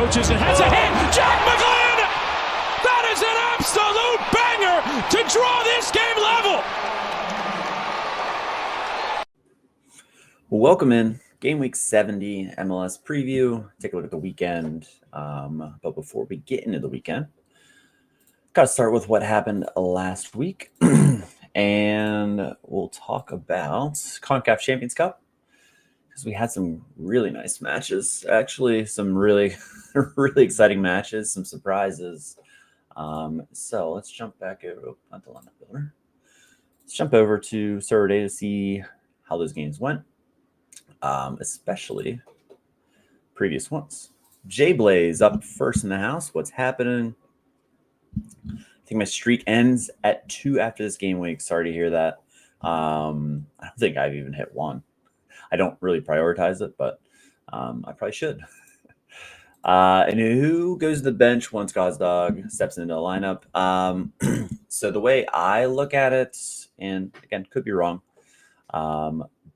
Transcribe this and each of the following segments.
approaches and has a hit. Jack McGlynn! That is an absolute banger to draw this game level. Welcome in. Game Week 70 MLS preview. Take a look at the weekend. But before we get into the weekend, got to start with what happened last week. And we'll talk about CONCACAF Champions Cup, because we had some really nice matches. Actually, some really, really exciting matches, some surprises. So let's jump back over. Not the lineup builder. Let's jump over to Sorare to see how those games went, especially previous ones. J Blaze up first in the house. What's happening? I think my streak ends at 2 after this game week. Sorry to hear that. I don't think I've even hit 1. I don't really prioritize it, but I probably should. And who goes to the bench once Gazdag steps into the lineup? So the way I look at it, and again, could be wrong,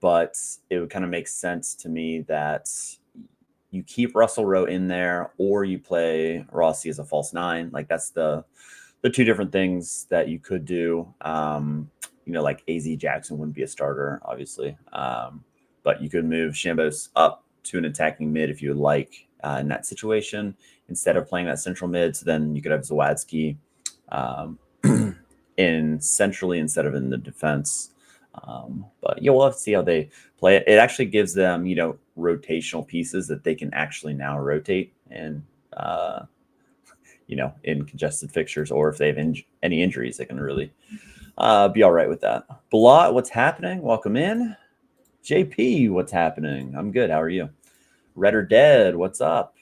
but it would kind of make sense to me that you keep Russell Rowe in there, or you play Rossi as a false 9. Like, that's the two different things that you could do. Like AZ Jackson wouldn't be a starter, obviously. But you could move Shambos up to an attacking mid if you would like in that situation, instead of playing that central mid. So then you could have Zawadzki in centrally instead of in the defense. But we'll have to see how they play it. It actually gives them, rotational pieces that they can actually now rotate and, in congested fixtures, or if they have any injuries, they can really be all right with that. Blot, what's happening? Welcome in. JP, what's happening? I'm good. How are you? Red or Dead, what's up?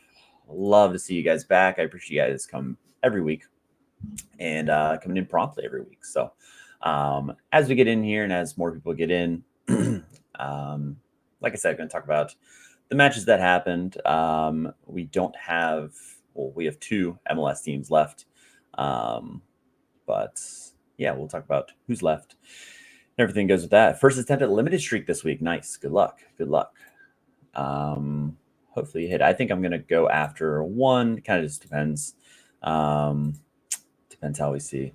Love to see you guys back. I appreciate you guys come every week and coming in promptly every week. So as we get in here and as more people get in, like I said, I'm going to talk about the matches that happened. We have 2 MLS teams left. But yeah, we'll talk about who's left. Everything goes with that. First attempt at limited streak this week. Nice. Good luck. Hopefully you hit. I think I'm going to go after 1. Kind of just depends. Depends how we see.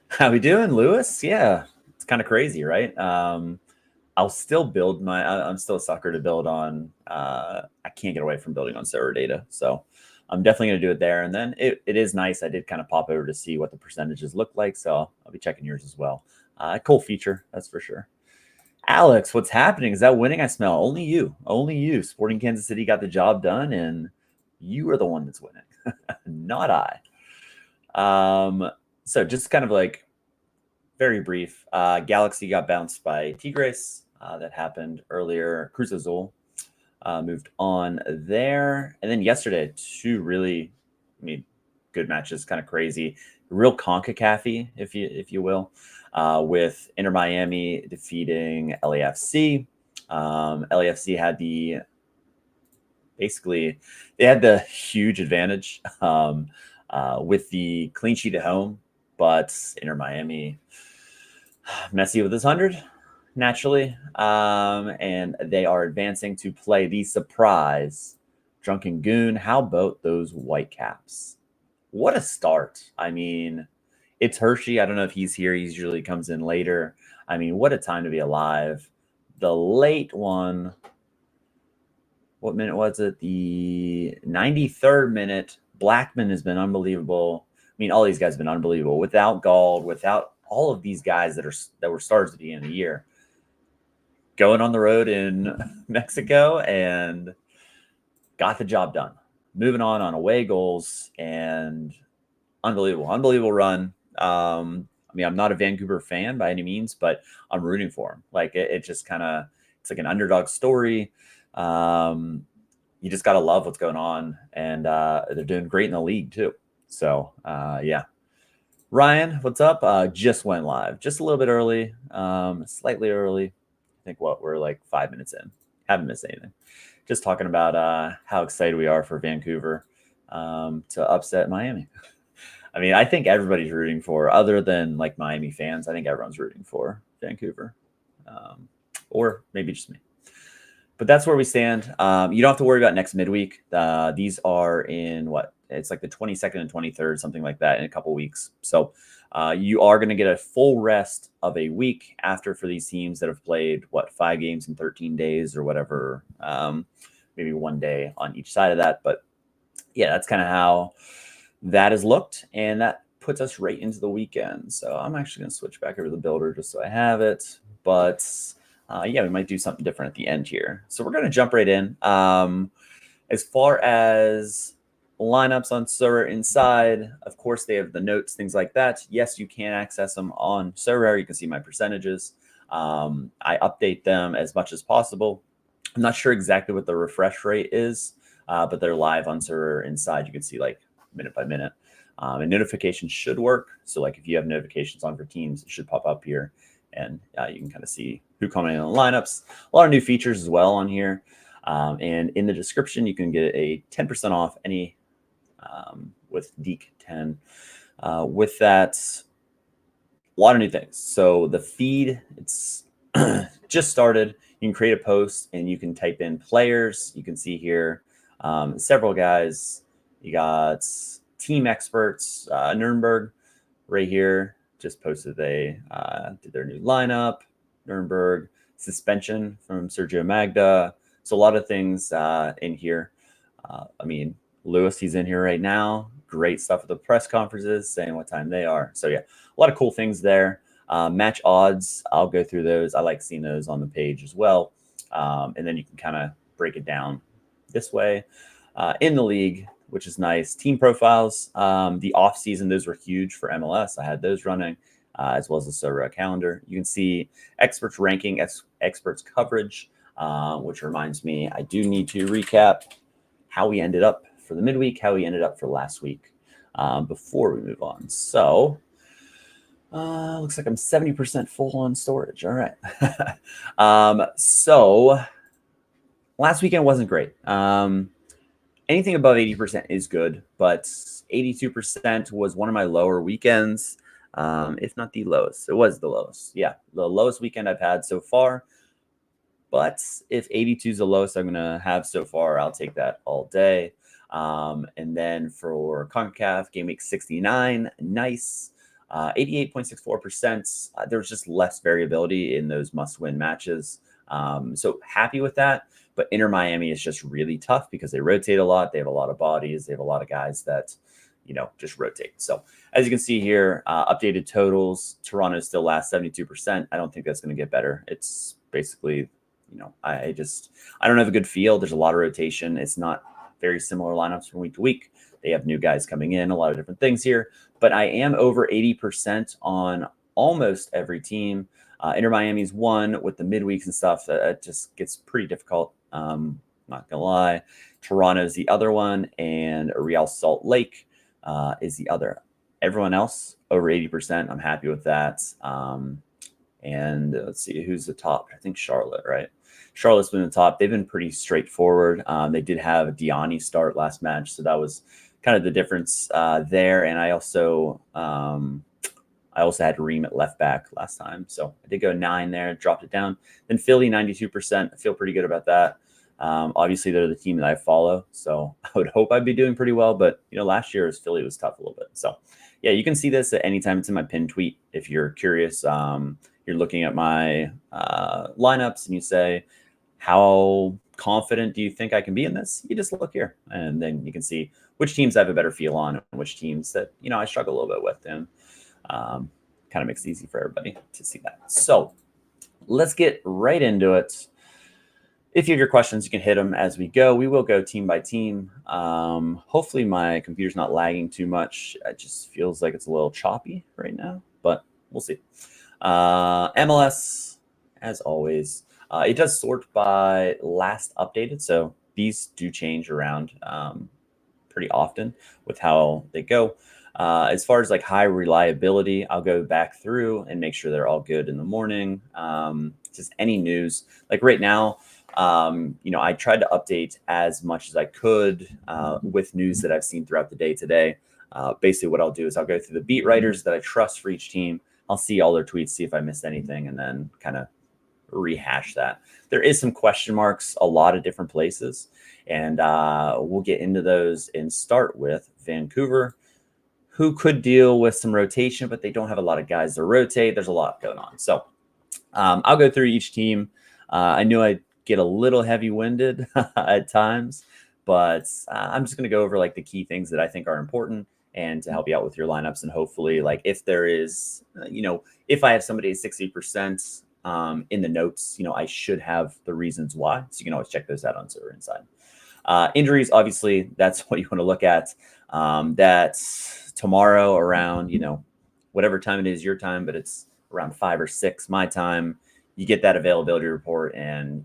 How we doing, Lewis? Yeah, it's kind of crazy, right? I'll still build I'm still a sucker to build on. I can't get away from building on server data. So I'm definitely going to do it there. And then it is nice. I did kind of pop over to see what the percentages look like. So I'll be checking yours as well. Cool feature, that's for sure. Alex, what's happening? Is that winning I smell? Only you. Sporting Kansas City got the job done, and you are the one that's winning, not I. So just kind of like very brief. Galaxy got bounced by Tigres. That happened earlier. Cruz Azul moved on there. And then yesterday, 2 really, good matches, kind of crazy. Real CONCACAF-y, if you will. With Inter Miami defeating LAFC. LAFC had they had the huge advantage with the clean sheet at home, but Inter Miami, Messi with his 100, naturally. And they are advancing to play the surprise Drunken Goon. How about those Whitecaps? What a start. It's Hershey. I don't know if he's here. He usually comes in later. What a time to be alive. The late one, what minute was it? The 93rd minute. Blackman has been unbelievable. All these guys have been unbelievable. Without Gald, without all of these guys that were stars at the end of the year. Going on the road in Mexico and got the job done. Moving on away goals, and unbelievable run. I'm not a Vancouver fan by any means, but I'm rooting for him. Like it just kind of, it's like an underdog story. You just got to love what's going on, and they're doing great in the league too. So yeah. Ryan, what's up? Just went live just a little bit early, slightly early. I think we're like 5 minutes in. Haven't missed anything. Just talking about how excited we are for Vancouver to upset Miami. I think everybody's rooting for, other than like Miami fans, I think everyone's rooting for Vancouver, or maybe just me. but that's where we stand. You don't have to worry about next midweek. These are in what? It's like the 22nd and 23rd, something like that, in a couple weeks. So you are going to get a full rest of a week after for these teams that have played, 5 games in 13 days or whatever, maybe 1 day on each side of that. But yeah, that's kind of how that has looked. And that puts us right into the weekend. So I'm actually going to switch back over to the builder just so I have it. But yeah, we might do something different at the end here. So we're going to jump right in. As far as lineups on Sorare inside, of course, they have the notes, things like that. Yes, you can access them on Sorare. You can see my percentages. I update them as much as possible. I'm not sure exactly what the refresh rate is, but they're live on Sorare inside. You can see like minute by minute. And notifications should work. So like if you have notifications on for teams, it should pop up here. And you can kind of see who commented on the lineups. A lot of new features as well on here. And in the description, you can get a 10% off any with Deek10. With that, a lot of new things. So the feed, it's just started. You can create a post and you can type in players. You can see here several guys. You got team experts, Nuremberg right here. Just posted they did their new lineup. Nuremberg suspension from Sergio Magda. So a lot of things in here. I mean, Lewis, he's in here right now. Great stuff at the press conferences, saying what time they are. So yeah, a lot of cool things there. Match odds, I'll go through those. I like seeing those on the page as well. And then you can kind of break it down this way in the league, which is nice. Team profiles, the off season, those were huge for MLS. I had those running as well as the Sorare calendar. You can see experts ranking, experts coverage, which reminds me, I do need to recap how we ended up for the midweek, how we ended up for last week before we move on. So looks like I'm 70% full on storage. All right. So last weekend wasn't great. Anything above 80% is good, but 82% was one of my lower weekends, if not the lowest. It was the lowest. Yeah, the lowest weekend I've had so far. But if 82 is the lowest I'm going to have so far, I'll take that all day. And then for CONCACAF, game week 69, nice. 88.64%. There's just less variability in those must-win matches. So happy with that. But Inter Miami is just really tough because they rotate a lot. They have a lot of bodies. They have a lot of guys that, just rotate. So as you can see here, updated totals, Toronto still last 72%. I don't think that's going to get better. It's basically, I don't have a good feel. There's a lot of rotation. It's not very similar lineups from week to week. They have new guys coming in, a lot of different things here. But I am over 80% on almost every team. Inter Miami's one with the midweeks and stuff. It just gets pretty difficult. Not gonna lie. Toronto's the other one, and Real Salt Lake is the other. Everyone else over 80%. I'm happy with that. And let's see who's the top. I think Charlotte, right? Charlotte's been the top. They've been pretty straightforward. They did have Diani start last match, so that was kind of the difference there. And I also had Ream at left back last time, so I did go 9 there, dropped it down. Then Philly 92%. I feel pretty good about that. Obviously, they're the team that I follow, so I would hope I'd be doing pretty well. But last year Philly was tough a little bit. So yeah, you can see this at any time. It's in my pinned tweet if you're curious. You're looking at my lineups and you say, how confident do you think I can be in this? You just look here, and then you can see which teams I have a better feel on and which teams that I struggle a little bit with, and kind of makes it easy for everybody to see that. So let's get right into it. If you have your questions, you can hit them as we go. We will go team by team. Hopefully my computer's not lagging too much. It just feels like it's a little choppy right now, but we'll see. MLS, as always, it does sort by last updated. So these do change around pretty often with how they go. As far as like high reliability, I'll go back through and make sure they're all good in the morning. Just any news, like right now, I tried to update as much as I could with news that I've seen throughout the day today. Basically what I'll do is I'll go through the beat writers that I trust for each team. I'll see all their tweets, see if I missed anything, and then kind of rehash that. There is some question marks, a lot of different places, and we'll get into those and start with Vancouver, who could deal with some rotation, but they don't have a lot of guys to rotate. There's a lot going on. So I'll go through each team. I knew I'd get a little heavy-winded at times, but I'm just going to go over like the key things that I think are important and to help you out with your lineups. And hopefully, like if there is, if I have somebody at 60% in the notes, I should have the reasons why. So you can always check those out on Server Inside. Injuries, obviously, that's what you want to look at. That's tomorrow around, whatever time it is your time, but it's around 5 or 6 my time. You get that availability report, and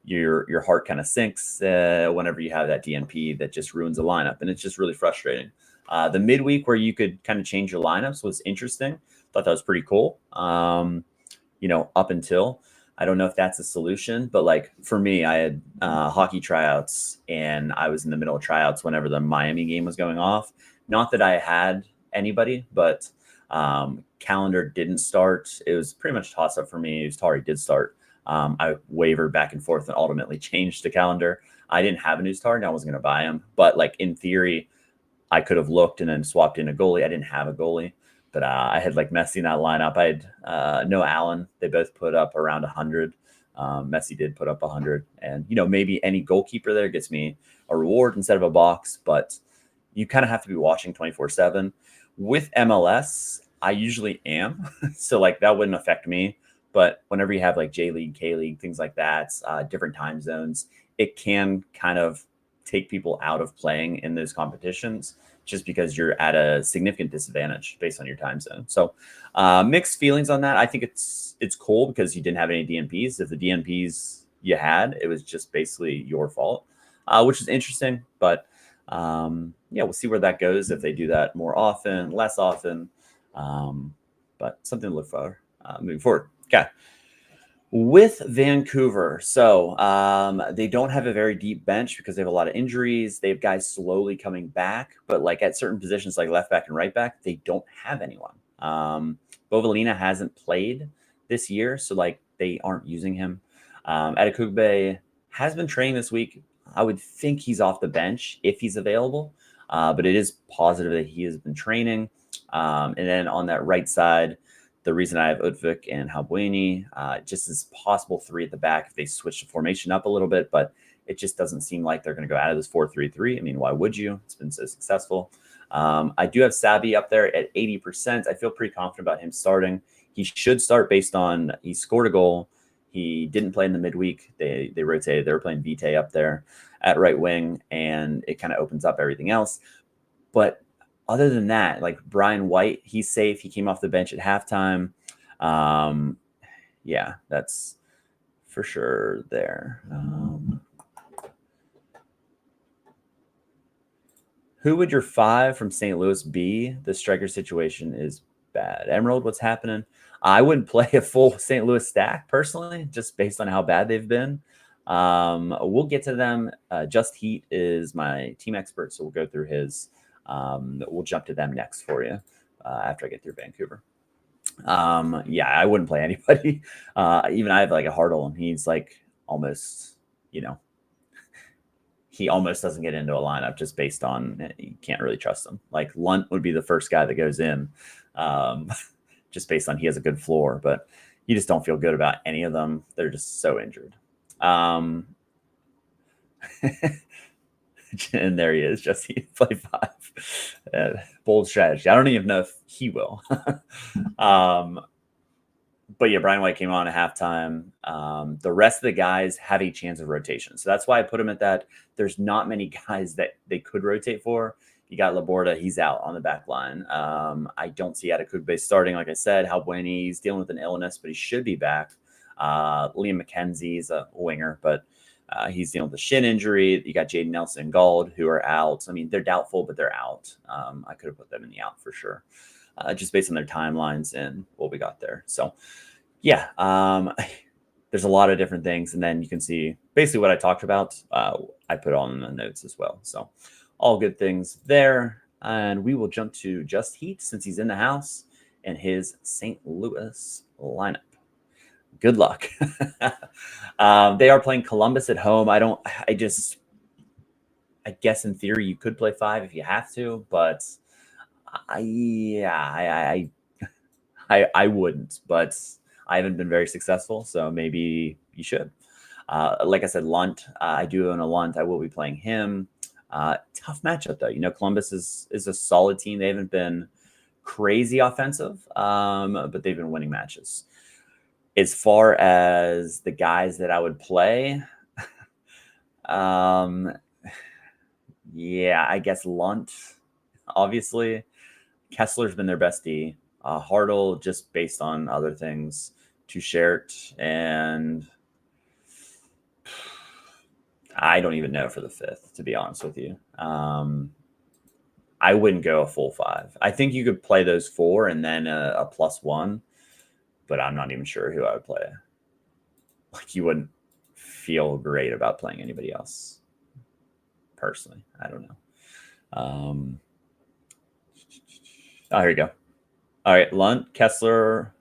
your heart kind of sinks whenever you have that DNP that just ruins the lineup, and it's just really frustrating. The midweek where you could kind of change your lineups was interesting. Thought that was pretty cool. Up until, I don't know if that's a solution, but like for me, I had hockey tryouts, and I was in the middle of tryouts whenever the Miami game was going off. Not that I had anybody, but calendar didn't start. It was pretty much a toss up for me. Tari did start. I wavered back and forth and ultimately changed the calendar. I didn't have a new star, and I wasn't going to buy him. But like in theory, I could have looked and then swapped in a goalie. I didn't have a goalie, but I had like Messi in that lineup. I had Noah Allen. They both put up around 100. Messi did put up 100, and maybe any goalkeeper there gets me a reward instead of a box. But you kind of have to be watching 24/7. With MLS, I usually am, so like that wouldn't affect me. But whenever you have like J League, K League, things like that, different time zones, it can kind of take people out of playing in those competitions just because you're at a significant disadvantage based on your time zone. So mixed feelings on that. I think it's cool because you didn't have any DNPs. If the DNPs you had, it was just basically your fault, which is interesting. But we'll see where that goes if they do that more often, less often. But something to look for moving forward. Okay. With Vancouver, so they don't have a very deep bench because they have a lot of injuries. They have guys slowly coming back, but like at certain positions like left back and right back, they don't have anyone. Bovalina hasn't played this year, so like they aren't using him. Adekugbe has been training this week. I would think he's off the bench if he's available, but it is positive that he has been training. And then on that right side, the reason I have Utvik and Halbuini, just as possible 3 at the back if they switch the formation up a little bit, but it just doesn't seem like they're going to go out of this 4-3-3. I mean, why would you? It's been so successful. I do have Sabi up there at 80%. I feel pretty confident about him starting. He should start based on he scored a goal. He didn't play in the midweek. They rotated. They were playing Vite up there at right wing, and it kind of opens up everything else. But other than that, like Brian White, he's safe. He came off the bench at halftime. That's for sure there. Who would your 5 from St. Louis be? The striker situation is bad. Emerald, what's happening? I wouldn't play a full St. Louis stack personally, just based on how bad they've been. We'll get to them. Just Heat is my team expert, so we'll go through his. We'll jump to them next for you after I get through Vancouver. I wouldn't play anybody. Even I have like a Hartle, and he's like almost, he almost doesn't get into a lineup just based on you can't really trust him. Like Lunt would be the first guy that goes in, just based on he has a good floor, but you just don't feel good about any of them. They're just so injured. And there he is, just he play 5. Bold strategy. I don't even know if he will. But yeah, Brian White came on at halftime. The rest of the guys have a chance of rotation. So that's why I put him at that. There's not many guys that they could rotate for. You got Laborda, he's out on the back line. I don't see Adekugbe starting. Like I said, Halbuini, he's dealing with an illness, but he should be back. Liam McKenzie's a winger, but he's dealing with a shin injury. You got Jaden Nelson and Gald who are out. I mean, they're doubtful, but they're out. I could have put them in the out for sure, just based on their timelines and what we got there. So, yeah, there's a lot of different things. And then you can see basically what I talked about. I put on the notes as well. So all good things there. And we will jump to Just Heat since he's in the house and his St. Louis lineup. Good luck. They are playing Columbus at home. I guess in theory you could play 5 if you have to, but I wouldn't, but I haven't been very successful, so maybe you should. Like I said, Lunt, I do own a Lunt. I will be playing him. Tough matchup though. Columbus is a solid team. They haven't been crazy offensive, but they've been winning matches. As far as the guys that I would play, yeah, I guess Lunt, obviously. Kessler's been their best D. Hartle, just based on other things, to Schert, and I don't even know for the 5th, to be honest with you. I wouldn't go a full 5. I think you could play those 4 and then a +1, but I'm not even sure who I would play. Like, you wouldn't feel great about playing anybody else. Personally, I don't know. Oh, here you go. All right, Lunt, Kessler.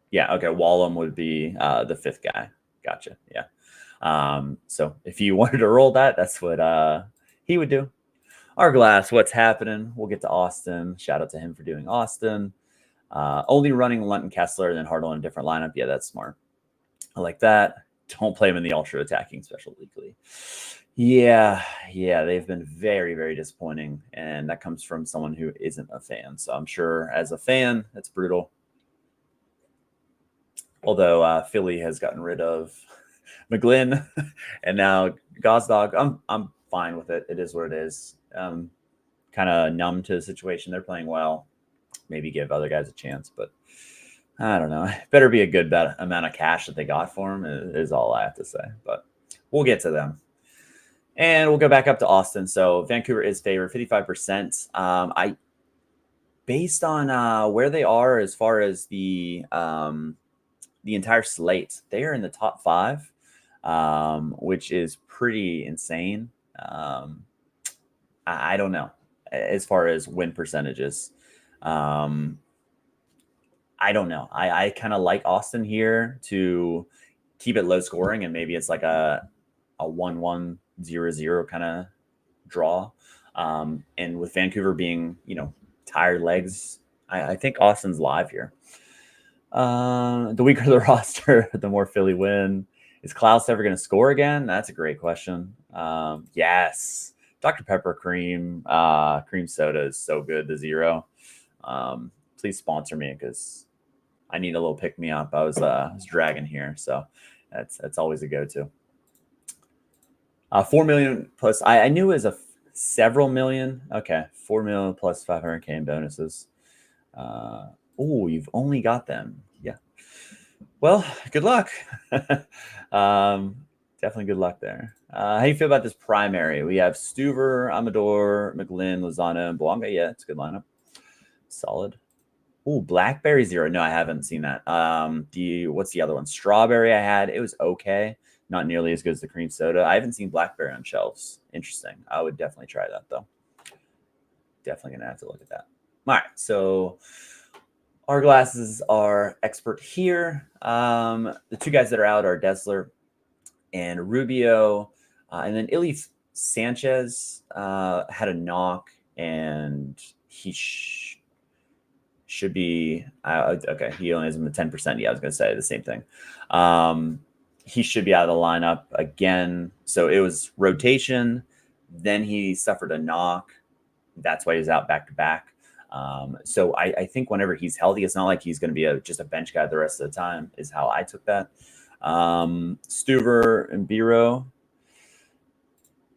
Yeah, okay. Wallum would be the 5th guy. Gotcha. Yeah. So if you wanted to roll that, that's what he would do. Glass, what's happening? We'll get to Austin. Shout out to him for doing Austin. Only running Lunt and Kessler and then Hartle in a different lineup. Yeah, that's smart. I like that. Don't play him in the ultra attacking special weekly. Yeah, they've been very, very disappointing, and that comes from someone who isn't a fan. So I'm sure as a fan, that's brutal. Although Philly has gotten rid of McGlynn and now Gosdog, I'm fine with it. It is what it is. Kind of numb to the situation. They're playing well. Maybe give other guys a chance, but I don't know. It better be a good amount of cash that they got for him is all I have to say. But we'll get to them. And we'll go back up to Austin. So Vancouver is favored 55%. Based on where they are as far as the entire slate, they are in the top 5, which is pretty insane. I don't know as far as win percentages. I don't know. I kind of like Austin here to keep it low scoring, and maybe it's like a 1-1, 0-0 kind of draw. And with Vancouver being, tired legs, I think Austin's live here. The weaker the roster, the more Philly win. Is Klaus ever going to score again? That's a great question. Yes. Dr. Pepper cream soda is so good, the 0. Please sponsor me because I need a little pick me up. I was dragging here, so that's always a go-to. 4 million plus. I knew it was several million. Okay, 4 million plus 500K in bonuses. You've only got them. Yeah. Well, good luck. Definitely good luck there. How do you feel about this primary? We have Stuver, Amador, McGlynn, Lozano, and Bouanga. Yeah, it's a good lineup. Solid. Blackberry 0. No, I haven't seen that. What's the other one? Strawberry I had. It was okay. Not nearly as good as the cream soda. I haven't seen Blackberry on shelves. Interesting. I would definitely try that, though. Definitely going to have to look at that. All right, so our glasses are expert here. The 2 guys that are out are Dessler and Rubio. And then Illy Sanchez had a knock, and he should be okay. He only has him at 10%. Yeah, I was going to say the same thing. He should be out of the lineup again. So it was rotation. Then he suffered a knock. That's why he's out back to back. So I think whenever he's healthy, it's not like he's going to be just a bench guy the rest of the time, is how I took that. Stuver and Biro.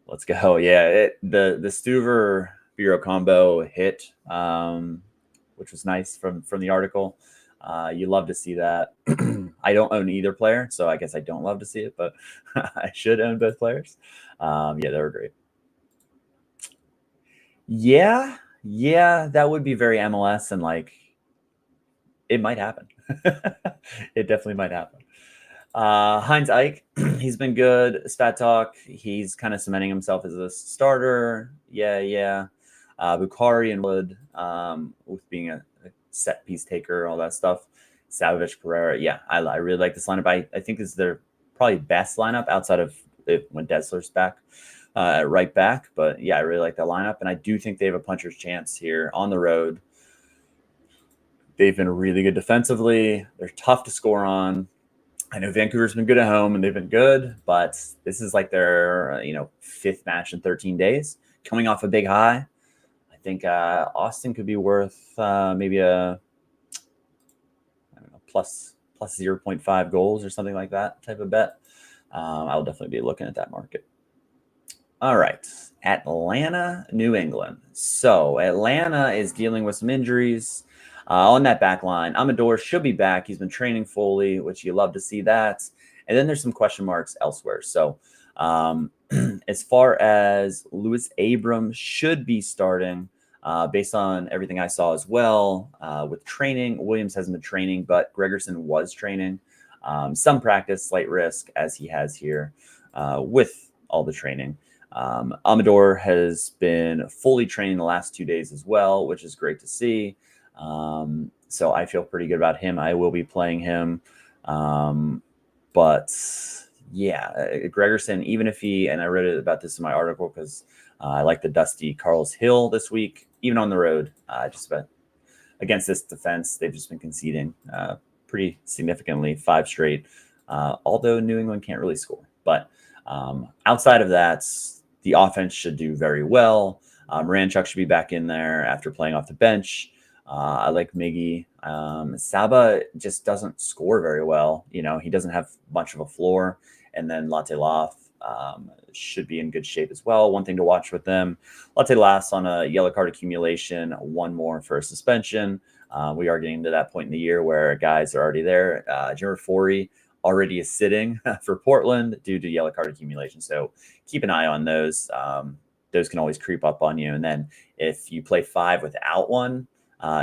Let's go. Yeah, the Stuver Biro combo hit, which was nice from the article. You love to see that. I don't own either player, so I guess I don't love to see it, but I should own both players. Yeah, they were great. Yeah, that would be very MLS, and it might happen. It definitely might happen. Heinz Ike, he's been good. Svatok, he's kind of cementing himself as a starter. Yeah. Bukhari and Wood, with being a set piece taker, all that stuff. Savage, Pereira. Yeah, I really like this lineup. I think this is their probably best lineup outside of when Dessler's back at right back. But yeah, I really like that lineup. And I do think they have a puncher's chance here on the road. They've been really good defensively. They're tough to score on. I know Vancouver's been good at home and they've been good, but this is like their, fifth match in 13 days coming off a big high. I think Austin could be worth maybe a plus 0.5 goals or something like that type of bet. I'll definitely be looking at that market. All right. Atlanta, New England. So Atlanta is dealing with some injuries on that back line. Amador should be back. He's been training fully, which you love to see that. And then there's some question marks elsewhere. So as far as Louis Abrams should be starting, based on everything I saw as well, with training, Williams hasn't been training, but Gregerson was training. Some practice, slight risk, as he has here with all the training. Amador has been fully trained the last 2 days as well, which is great to see. So I feel pretty good about him. I will be playing him. But yeah, Gregerson, even if and I wrote about this in my article because I like the dusty Carles Hill this week, even on the road, just about against this defense, they've just been conceding pretty significantly, 5 straight, although New England can't really score. But outside of that, the offense should do very well. Moranchuk should be back in there after playing off the bench. I like Miggy. Saba just doesn't score very well. He doesn't have much of a floor. And then Latte Loth should be in good shape as well. One thing to watch with them, Latte Loth's on a yellow card accumulation, one more for a suspension. We are getting to that point in the year where guys are already there. Jimmer Forey already is sitting for Portland due to yellow card accumulation. So keep an eye on those. Those can always creep up on you. And then if you play 5 without one,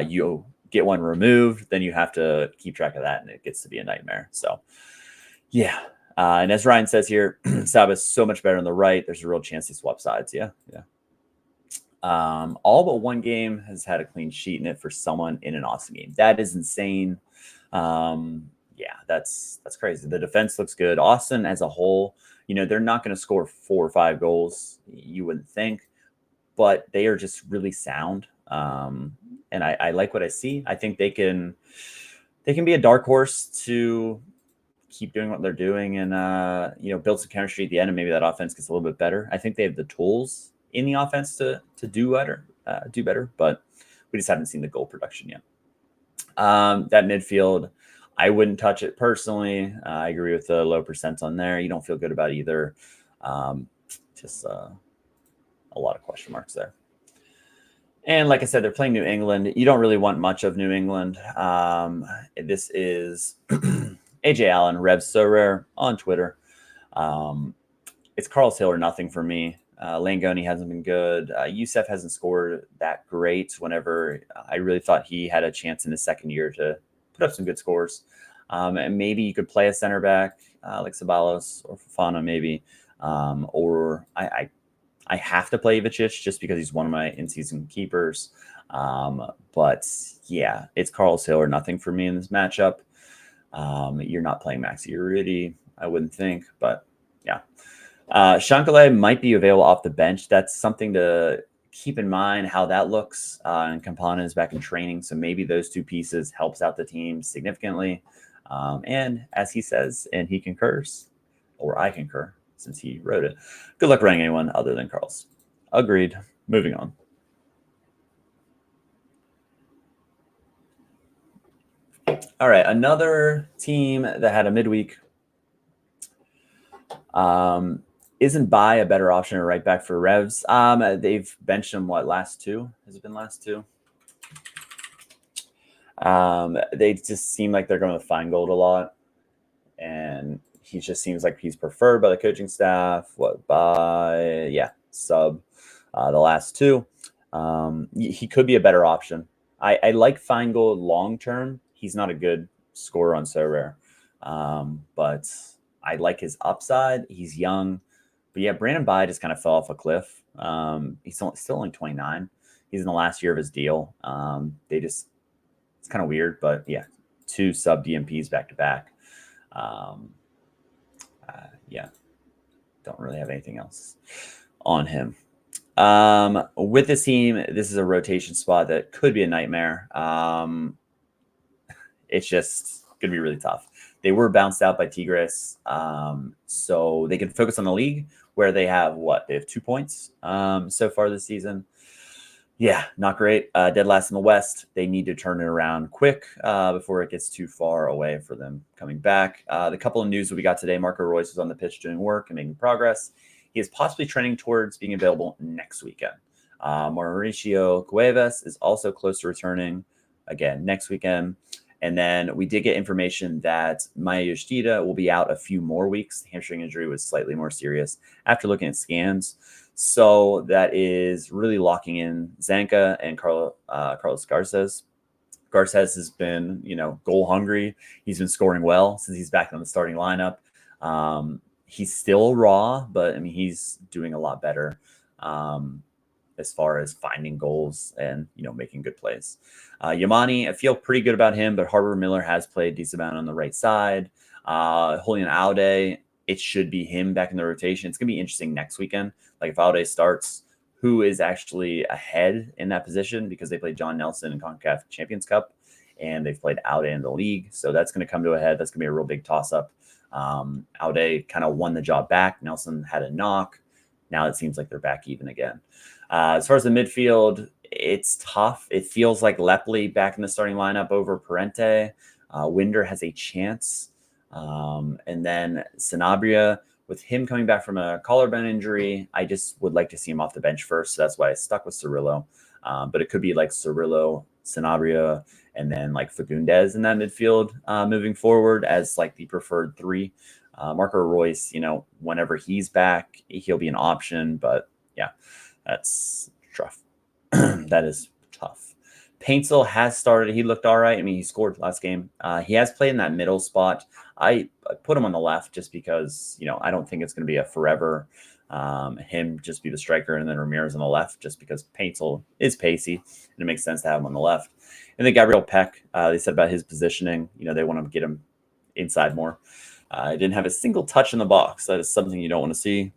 you get one removed, then you have to keep track of that, and it gets to be a nightmare. So, yeah. And as Ryan says here, Saba's so much better on the right. There's a real chance he swap sides. Yeah. All but one game has had a clean sheet in it for someone in an Austin game. That is insane. Yeah, that's crazy. The defense looks good. Austin as a whole, they're not going to score 4 or 5 goals, you wouldn't think, but they are just really sound. And I like what I see. I think they can be a dark horse to keep doing what they're doing and build some chemistry at the end, and maybe that offense gets a little bit better. I think they have the tools in the offense to do better, but we just haven't seen the goal production yet. That midfield, I wouldn't touch it personally. I agree with the low percent on there. You don't feel good about either. Just a lot of question marks there. And like I said, they're playing New England. You don't really want much of New England. This is AJ Allen, Rev Sorare on Twitter. It's Carles Hill or nothing for me. Langoni hasn't been good. Youssef hasn't scored that great whenever I really thought he had a chance in his second year to put up some good scores. And maybe you could play a center back like Ceballos or Fofana maybe. Or I have to play Ivicic just because he's one of my in-season keepers. But yeah, it's Carles Hill or nothing for me in this matchup. You're not playing Maxi Urruti, I wouldn't think, but yeah. Shankale might be available off the bench. That's something to keep in mind how that looks. And Campana is back in training, so maybe those 2 pieces helps out the team significantly. And as he says, and he concurs, or I concur, since he wrote it, good luck running anyone other than Carles. Agreed. Moving on. All right, another team that had a midweek. Isn't Bai a better option or right back for Revs? They've benched him, last 2? Has it been last 2? They just seem like they're going to Feingold a lot. And he just seems like he's preferred by the coaching staff. Sub the last 2. He could be a better option. I like Feingold long term. He's not a good scorer on Sorare. But I like his upside. He's young. But yeah, Brandon Bai just kind of fell off a cliff. He's still only 29. He's in the last year of his deal. It's kind of weird, but yeah, 2 sub DMPs back to back. Yeah, don't really have anything else on him. With this team, this is a rotation spot that could be a nightmare. It's just going to be really tough. They were bounced out by Tigres, so they can focus on the league where they have They have 2 points so far this season. Yeah, not great. Dead last in the West. They need to turn it around quick before it gets too far away for them coming back. The couple of news that we got today, Marco Royce was on the pitch doing work and making progress. He is possibly trending towards being available next weekend. Mauricio Cuevas is also close to returning again next weekend. And then we did get information that Maya Yoshida will be out a few more weeks. The hamstring injury was slightly more serious after looking at scans. So that is really locking in Zanka and Carlos Garces. Garces has been, goal hungry. He's been scoring well since he's back in the starting lineup. He's still raw, but I mean, he's doing a lot better as far as finding goals and, making good plays. Yamani, I feel pretty good about him, but Harbor Miller has played a decent amount on the right side. Julian Aude, it should be him back in the rotation. It's going to be interesting next weekend. Like if Aude starts, who is actually ahead in that position, because they played John Nelson in CONCACAF Champions Cup and they've played Aude in the league. So that's going to come to a head. That's going to be a real big toss-up. Aude kind of won the job back. Nelson had a knock. Now it seems like they're back even again. As far as the midfield, it's tough. It feels like Lepley back in the starting lineup over Parente. Winder has a chance. And then Sanabria, with him coming back from a collarbone injury, I just would like to see him off the bench first. So that's why I stuck with Cirillo. But it could be like Cirillo, Sanabria, and then like Fagundes in that midfield moving forward as like the preferred 3. Marco Royce, whenever he's back, he'll be an option. But yeah, that's tough. That is tough. Paintsel has started. He looked all right. I mean, he scored last game. He has played in that middle spot. I put him on the left just because, I don't think it's going to be a forever him just be the striker and then Ramirez on the left, just because Paintsel is pacey and it makes sense to have him on the left. And then Gabriel Peck, they said about his positioning, they want to get him inside more. I didn't have a single touch in the box. That is something you don't want to see.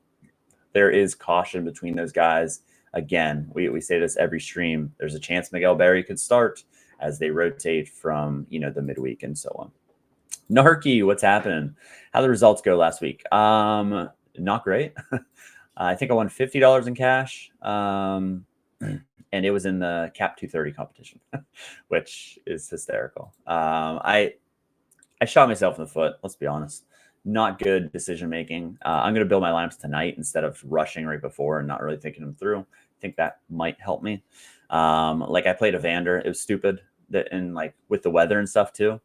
There is caution between those guys. Again, we say this every stream. There's a chance Miguel Berry could start as they rotate from, the midweek and so on. Narky, what's happening? How the results go last week? Not great. I think I won $50 in cash. And it was in the Cap 230 competition, which is hysterical. I shot myself in the foot. Let's be honest. Not good decision making. I'm going to build my lineups tonight instead of rushing right before and not really thinking them through. I think that might help me. I played Evander. It was stupid and with the weather and stuff too.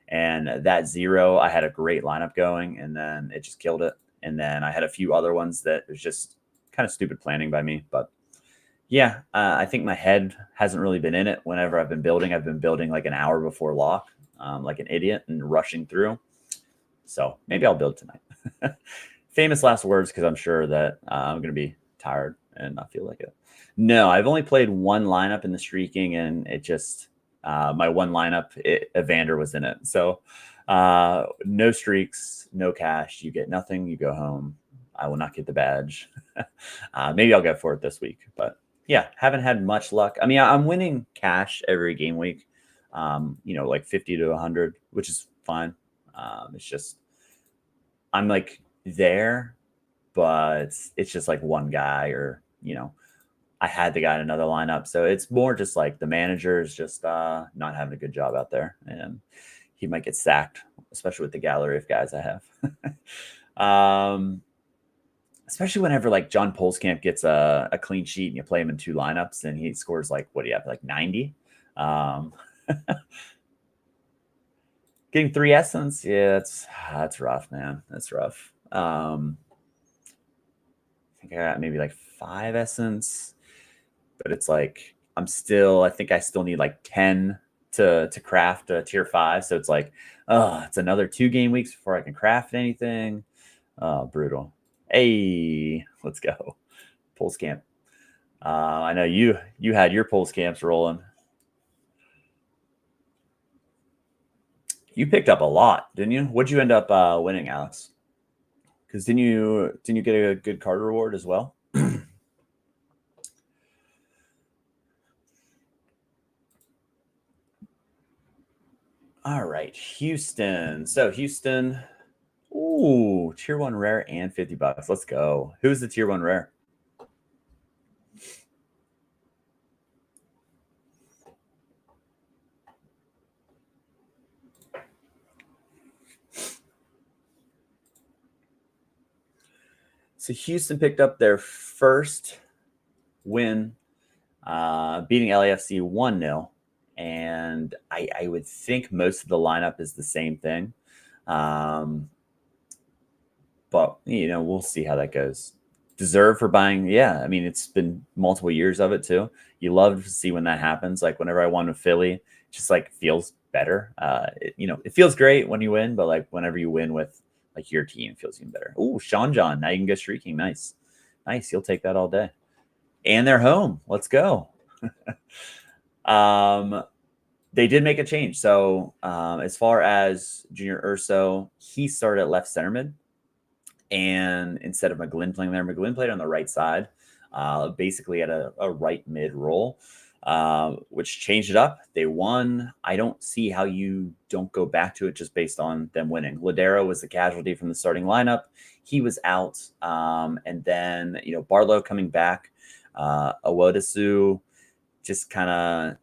And that 0, I had a great lineup going and then it just killed it. And then I had a few other ones that was just kind of stupid planning by me. But yeah, I think my head hasn't really been in it. Whenever I've been building like an hour before lock, like an idiot and rushing through. So maybe I'll build tonight. Famous last words, because I'm sure that I'm going to be tired and not feel like it. No, I've only played one lineup in the streaking, and it just my one lineup, Evander was in it. So no streaks, no cash. You get nothing. You go home. I will not get the badge. Maybe I'll go for it this week. But yeah, haven't had much luck. I mean, I'm winning cash every game week, like 50 to 100, which is fine. It's just I'm there, but it's just like one guy or, I had the guy in another lineup. So it's more just like the manager is just not having a good job out there and he might get sacked, especially with the gallery of guys I have. Especially whenever John Polskamp gets a clean sheet and you play him in 2 lineups and he scores what do you have, 90? Getting 3 essence, yeah, that's rough, man. That's rough. I think I got maybe 5 essence, but it's I think I still need 10 to craft a tier 5. So it's it's another 2 game weeks before I can craft anything. Brutal. Hey, let's go. Pulse camp. I know you had your pulse camps rolling. You picked up a lot, didn't you? What'd you end up winning, Alex? Because didn't you get a good card reward as well? All right, Houston. So Houston, ooh, tier 1 rare and $50. Let's go. Who's the tier 1 rare? So Houston picked up their first win, beating LAFC 1-0. And I would think most of the lineup is the same thing. But, we'll see how that goes. Deserve for buying. Yeah, I mean, it's been multiple years of it too. You love to see when that happens. Like whenever I won with Philly, it just like feels better. It feels great when you win, but like whenever you win with like your team, it feels even better. Ooh, Sean John, now you can go streaking. Nice. You'll take that all day. And they're home. Let's go. They did make a change. So as far as Junior Urso, he started at left center mid. And instead of McGlynn playing there, McGlynn played on the right side, basically at a right mid role, which changed it up. They won. I don't see how you don't go back to it just based on them winning. Ladero was the casualty from the starting lineup. He was out. And then, Barlow coming back, Awodasu just kind of,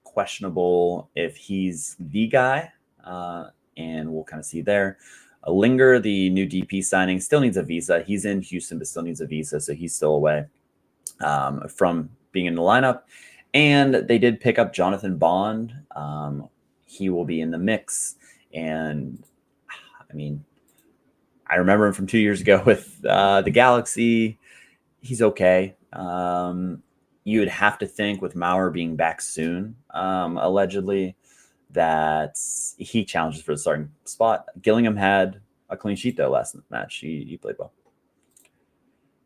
questionable if he's the guy. And we'll kind of see there. Linger, the new DP signing, still needs a visa. He's in Houston, but still needs a visa, so he's still away from being in the lineup. And they did pick up Jonathan Bond. He will be in the mix. And, I mean, I remember him from 2 years ago with the Galaxy. He's okay. You would have to think with Maurer being back soon, allegedly, that he challenges for the starting spot. Gillingham had a clean sheet though last match. He played well.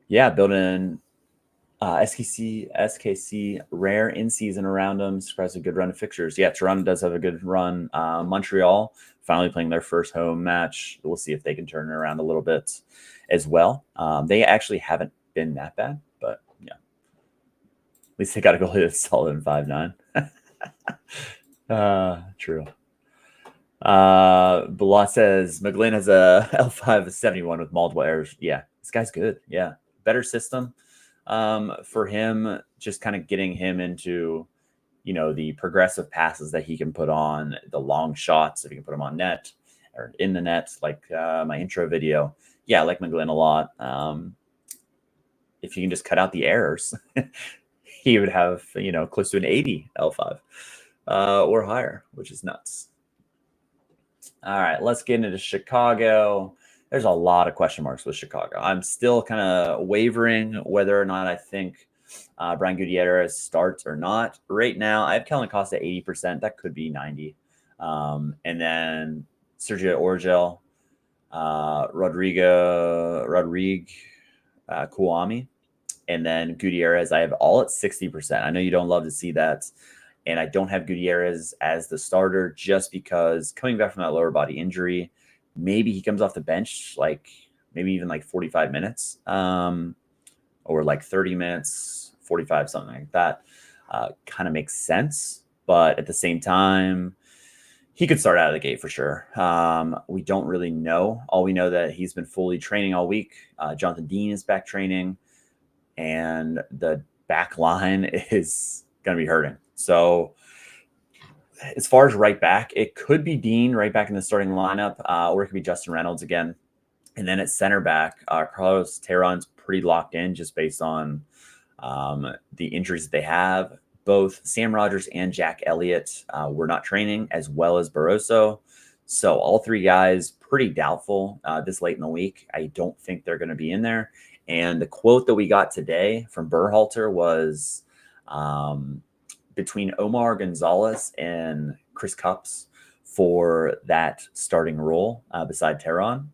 Yeah, built in SKC rare in season around him. Surprised a good run of fixtures. Yeah, Toronto does have a good run. Montreal finally playing their first home match. We'll see if they can turn it around a little bit as well. They actually haven't been that bad, but yeah, at least they got a goalie that's solid in 5'9". True. Blah says McGlynn has a L5 of 71 with multiple errors. Yeah, this guy's good. Yeah, better system for him. Just kind of getting him into, the progressive passes that he can put on, the long shots if he can put them on net or in the net, like my intro video. Yeah, I like McGlynn a lot. If you can just cut out the errors, he would have close to an 80 L5. Or higher, which is nuts. All right, let's get into Chicago. There's a lot of question marks with Chicago. I'm still kind of wavering whether or not I think Brian Gutierrez starts or not. Right now, I have Kellen Costa at 80%. That could be 90. And then Sergio Orgel, Rodrigue, Kouami, and then Gutierrez. I have all at 60%. I know you don't love to see that. And I don't have Gutierrez as the starter just because coming back from that lower body injury, maybe he comes off the bench, maybe even 45 minutes or 30 minutes, 45, something like that. Kind of makes sense. But at the same time, he could start out of the gate for sure. We don't really know. All we know that he's been fully training all week. Jonathan Dean is back training. And the back line is going to be hurting. So as far as right back, it could be Dean right back in the starting lineup, or it could be Justin Reynolds again. And then at center back, Carlos Terron's pretty locked in just based on the injuries that they have. Both Sam Rogers and Jack Elliott were not training, as well as Barroso. So all three guys pretty doubtful this late in the week. I don't think they're going to be in there. And the quote that we got today from Berhalter was between Omar Gonzalez and Chris Cups for that starting role beside Terron.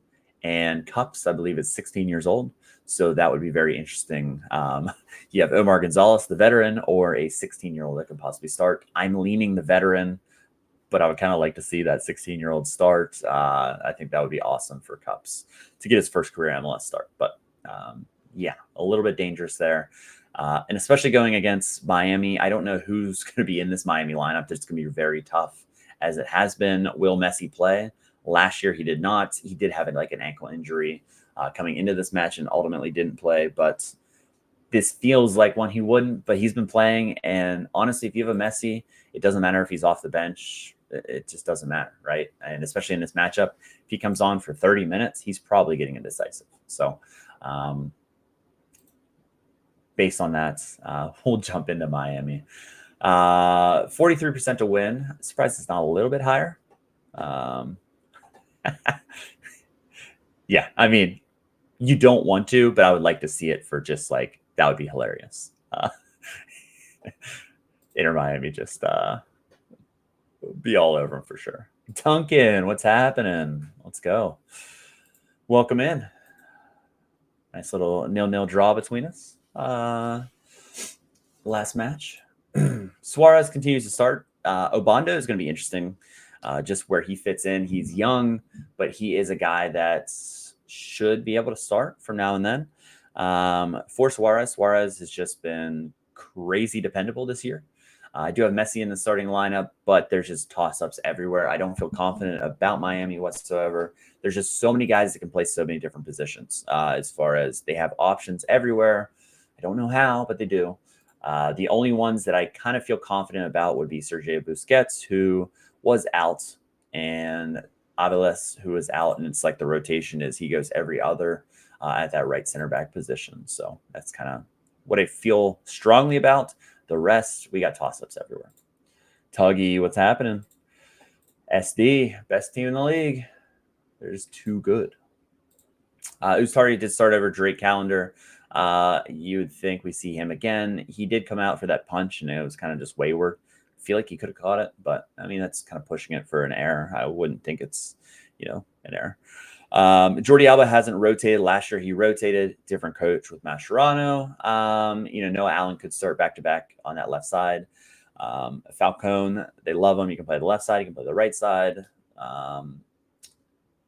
And Cups, I believe, is 16 years old. So that would be very interesting. You have Omar Gonzalez, the veteran, or a 16-year-old that could possibly start. I'm leaning the veteran. but I would kind of like to see that 16-year-old start. I think that would be awesome for Cups to get his first career MLS start. But yeah, a little bit dangerous there. And especially going against Miami, I don't know who's going to be in this Miami lineup. It's going to be very tough, as it has been. Will Messi play? Last year, he did not. He did have like an ankle injury coming into this match and ultimately didn't play. But this feels like one he wouldn't, but he's been playing. And honestly, if you have a Messi, it doesn't matter if he's off the bench. It just doesn't matter, right? And especially in this matchup, if he comes on for 30 minutes, he's probably getting a decisive. So based on that, we'll jump into Miami. 43% to win. Surprised it's not a little bit higher. Yeah, I mean, you don't want to, but I would like to see it for just like, that would be hilarious. Inter Miami just be all over him for sure. Duncan, what's happening? Let's go. Welcome in. Nice little 0-0 draw between us. Last match. Suarez continues to start. Obando is going to be interesting, just where he fits in. He's young, but he is a guy that should be able to start from now and then. For Suarez has just been crazy dependable this year. I do have Messi in the starting lineup, but there's just toss-ups everywhere. I don't feel confident about Miami whatsoever. There's just so many guys that can play so many different positions, as far as they have options everywhere. I don't know how, but they do. The only ones that I kind of feel confident about would be Sergio Busquets, who was out, and Aviles, who is out. And it's like the rotation is he goes every other at that right center back position. So that's kind of what I feel strongly about. The rest, we got toss-ups everywhere. Tuggy, what's happening? SD, best team in the league. They're just too good. Ustari did start over Drake Calendar. You would think we see him again. He did come out for that punch, and it was kind of just wayward. I feel like he could have caught it, but I mean, that's kind of pushing it for an error. I wouldn't think it's, an error. Jordi Alba hasn't rotated. Last year he rotated. Different coach with Mascherano. Noah Allen could start back-to-back on that left side. Falcone, they love him. You can play the left side. You can play the right side.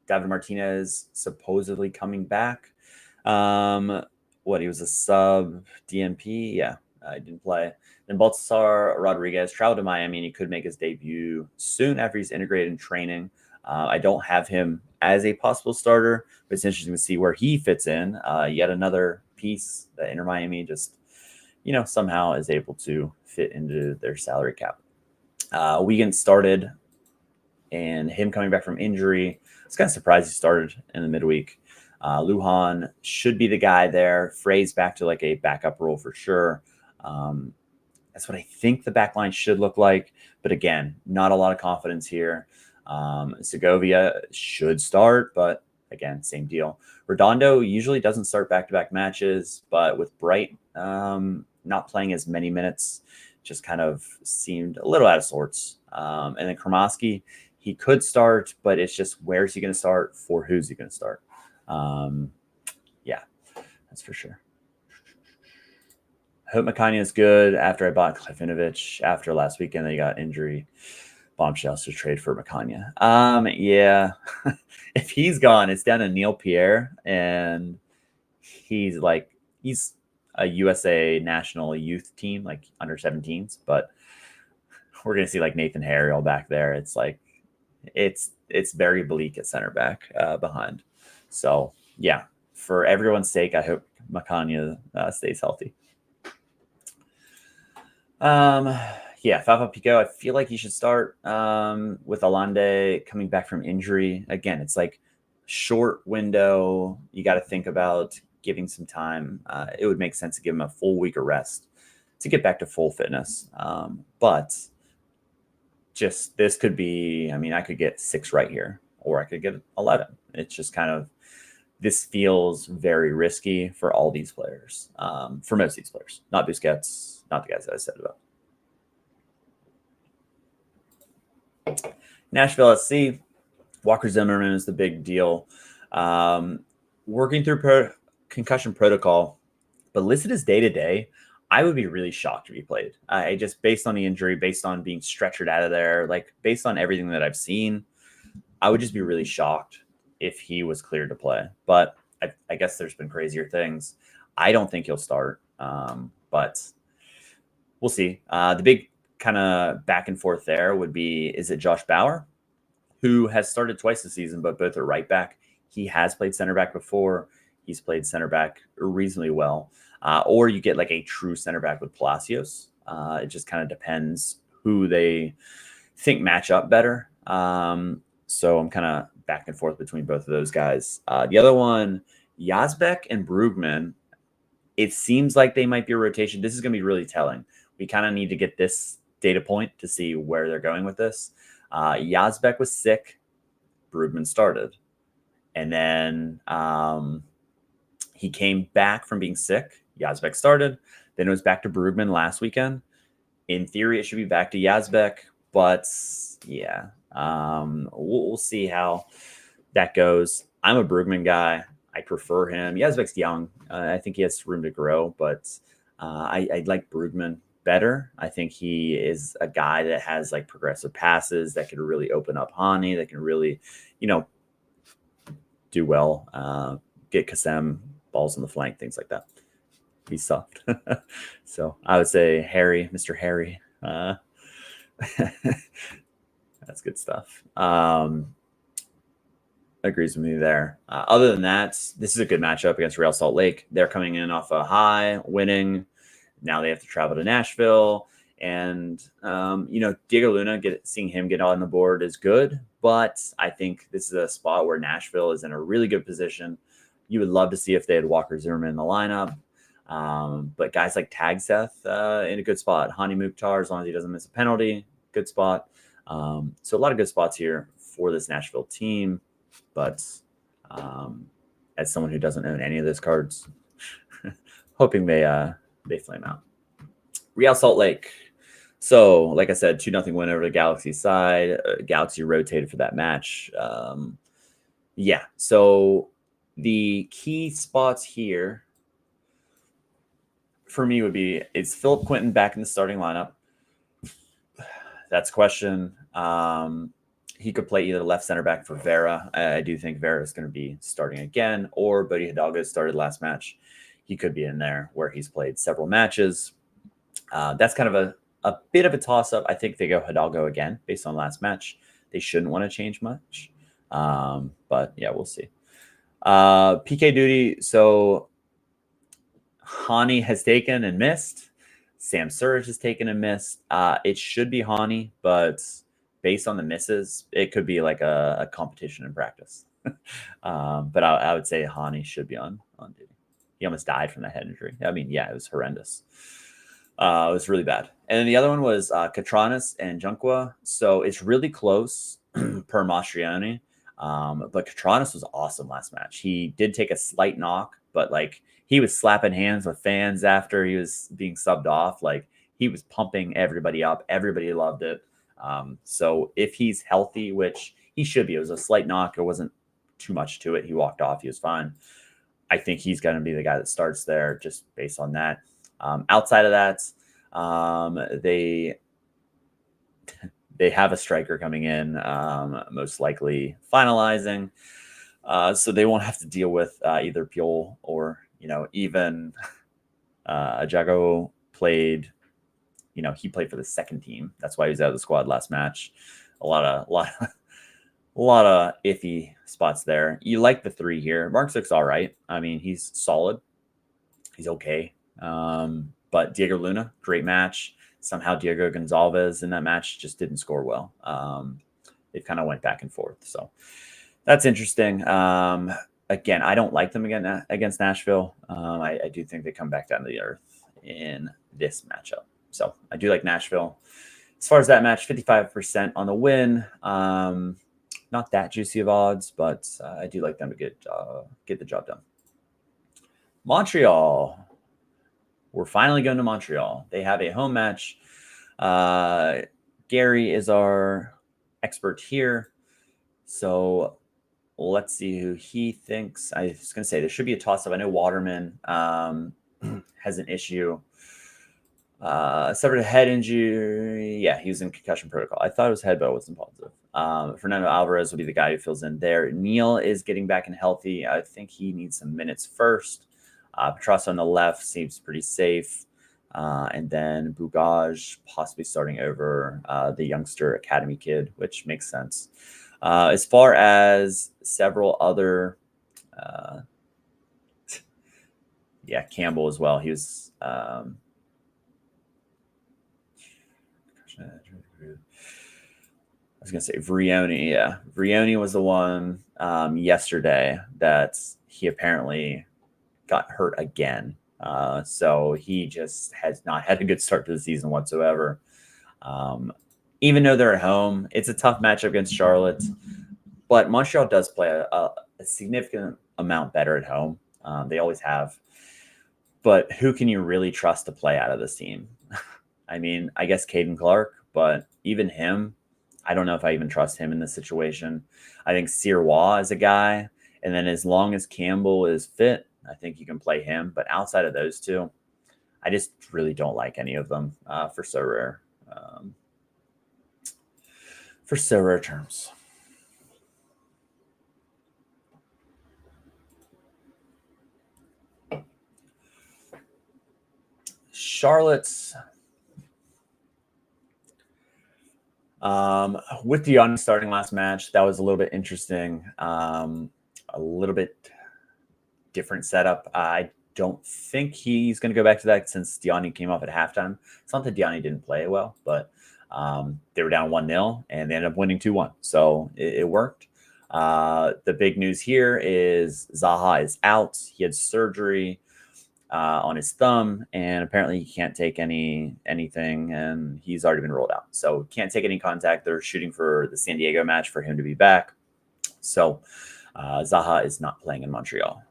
David Martinez supposedly coming back. He was a sub DNP? Yeah, he didn't play. Then Baltasar Rodriguez traveled to Miami, and he could make his debut soon after he's integrated in training. I don't have him as a possible starter, but it's interesting to see where he fits in. Yet another piece that Inter Miami just, somehow is able to fit into their salary cap. Weekend started, and him coming back from injury, I was kind of surprised he started in the midweek. Lujan should be the guy there. Frey's back to like a backup role for sure. That's what I think the back line should look like. But again, not a lot of confidence here. Segovia should start, but again, same deal. Redondo usually doesn't start back-to-back matches, but with Bright not playing as many minutes, just kind of seemed a little out of sorts. And then Kremoski, he could start, but it's just where's he going to start? For who's he going to start? Yeah, that's for sure. I hope Makanya is good after I bought Klifinovich after last weekend. They got injury. Bombshells to trade for Makanya. Yeah, if he's gone, it's down to Neil Pierre, and he's a USA national youth team, like under 17s, but we're gonna see like Nathan Harry all back there. It's like it's very bleak at center back behind. So yeah, for everyone's sake, I hope Makanya stays healthy. Yeah, Fafa Pico, I feel like he should start with Alande coming back from injury. Again, it's like short window. You got to think about giving some time. It would make sense to give him a full week of rest to get back to full fitness. But just this could be, I could get 6 right here, or I could get 11. It's just kind of, this feels very risky for all these players, for most of these players, not Busquets, not the guys that I said about. Nashville SC, Walker Zimmerman is the big deal. Working through concussion protocol, but listed as day-to-day. I would be really shocked if he played. I just, based on the injury, based on being stretchered out of there, like based on everything that I've seen, I would just be really shocked if he was cleared to play. But I guess there's been crazier things. I don't think he'll start, but we'll see. The big kind of back and forth there would be, is it Josh Bauer, who has started twice this season, but both are right back. He has played center back before. He's played center back reasonably well. Or you get like a true center back with Palacios. It just kind of depends who they think match up better. So I'm kind of back and forth between both of those guys. The other one, Yazbek and Brugman, it seems like they might be a rotation. This is going to be really telling. We kind of need to get this data point to see where they're going with this. Yazbek was sick. Brugman started. And then he came back from being sick. Yazbek started. Then it was back to Brugman last weekend. In theory, it should be back to Yazbek. But, yeah, we'll see how that goes. I'm a Brugman guy. I prefer him. Yazbek's young. I think he has room to grow. But I like Brugman better. I think he is a guy that has like progressive passes that could really open up Hani, that can really, do well, get Kasem balls on the flank, things like that. He's soft. So I would say Mr. Harry. That's good stuff. Agrees with me there. Other than that, this is a good matchup against Real Salt Lake. They're coming in off a high, winning. Now they have to travel to Nashville. And, Diego Luna, seeing him get on the board is good. But I think this is a spot where Nashville is in a really good position. You would love to see if they had Walker Zimmerman in the lineup. But guys like Tagseth in a good spot. Hani Mukhtar, as long as he doesn't miss a penalty, good spot. So a lot of good spots here for this Nashville team. But as someone who doesn't own any of those cards, hoping they flame out. Real Salt Lake. So, like I said, 2-0 win over the Galaxy side. Galaxy rotated for that match. So the key spots here for me would be, is Philip Quinton back in the starting lineup? That's a question. He could play either left center back for Vera. I do think Vera is going to be starting again, or Bodie Hidalgo started last match. He could be in there where he's played several matches. That's kind of a bit of a toss-up. I think they go Hidalgo again based on last match. They shouldn't want to change much. But, yeah, we'll see. PK duty. So Hani has taken and missed. Sam Surridge has taken and missed. It should be Hani, but based on the misses, it could be like a competition in practice. But I would say Hani should be on duty. He almost died from that head injury. I mean, yeah, it was horrendous. It was really bad. And then the other one was Katranis and Junkwa. So it's really close per Mastriani. But Katranis was awesome last match. He did take a slight knock, but like he was slapping hands with fans after he was being subbed off. Like he was pumping everybody up. Everybody loved it. So if he's healthy, which he should be, it was a slight knock. It wasn't too much to it. He walked off. He was fine. I think he's going to be the guy that starts there just based on that. Outside of that, they have a striker coming in, most likely finalizing. So they won't have to deal with either Pule or, even Ajago played, he played for the second team. That's why he was out of the squad last match. A lot of iffy spots there. You like the 3 here. Mark 6, all right. I mean, he's solid. He's okay. But Diego Luna, great match. Somehow Diego Gonzalez in that match just didn't score well. They kind of went back and forth. So that's interesting. Again, I don't like them against Nashville. I do think they come back down to the earth in this matchup. So I do like Nashville. As far as that match, 55% on the win. Not that juicy of odds, but I do like them to get the job done. Montreal. We're finally going to Montreal. They have a home match. Gary is our expert here. So let's see who he thinks. I was going to say there should be a toss-up. I know Waterman has an issue Severed head injury. Yeah, he was in concussion protocol. I thought it was head, but it wasn't positive. Fernando Alvarez will be the guy who fills in there. Neal is getting back and healthy. I think he needs some minutes first. Petrasso on the left seems pretty safe. And then Bugaj possibly starting over the youngster academy kid, which makes sense. As far as several other, Campbell as well. He was. I was going to say Vrioni. Yeah. Vrioni was the one yesterday that he apparently got hurt again. So he just has not had a good start to the season whatsoever. Even though they're at home, it's a tough matchup against Charlotte. But Montreal does play a significant amount better at home. They always have. But who can you really trust to play out of this team? I mean, I guess Caden Clark, but even him, I don't know if I even trust him in this situation. I think Sirois is a guy. And then as long as Campbell is fit, I think you can play him. But outside of those two, I just really don't like any of them for Sorare. For Sorare terms. Charlotte's with Dion starting last match, that was a little bit interesting. A little bit different setup. I don't think he's going to go back to that since Diani came off at halftime. It's not that Diani didn't play well, but they were down 1-0 and they ended up winning 2-1. So it worked. The big news here is Zaha is out. He had surgery on his thumb, and apparently he can't take anything, and he's already been rolled out. So can't take any contact. They're shooting for the San Diego match for him to be back. So Zaha is not playing in Montreal.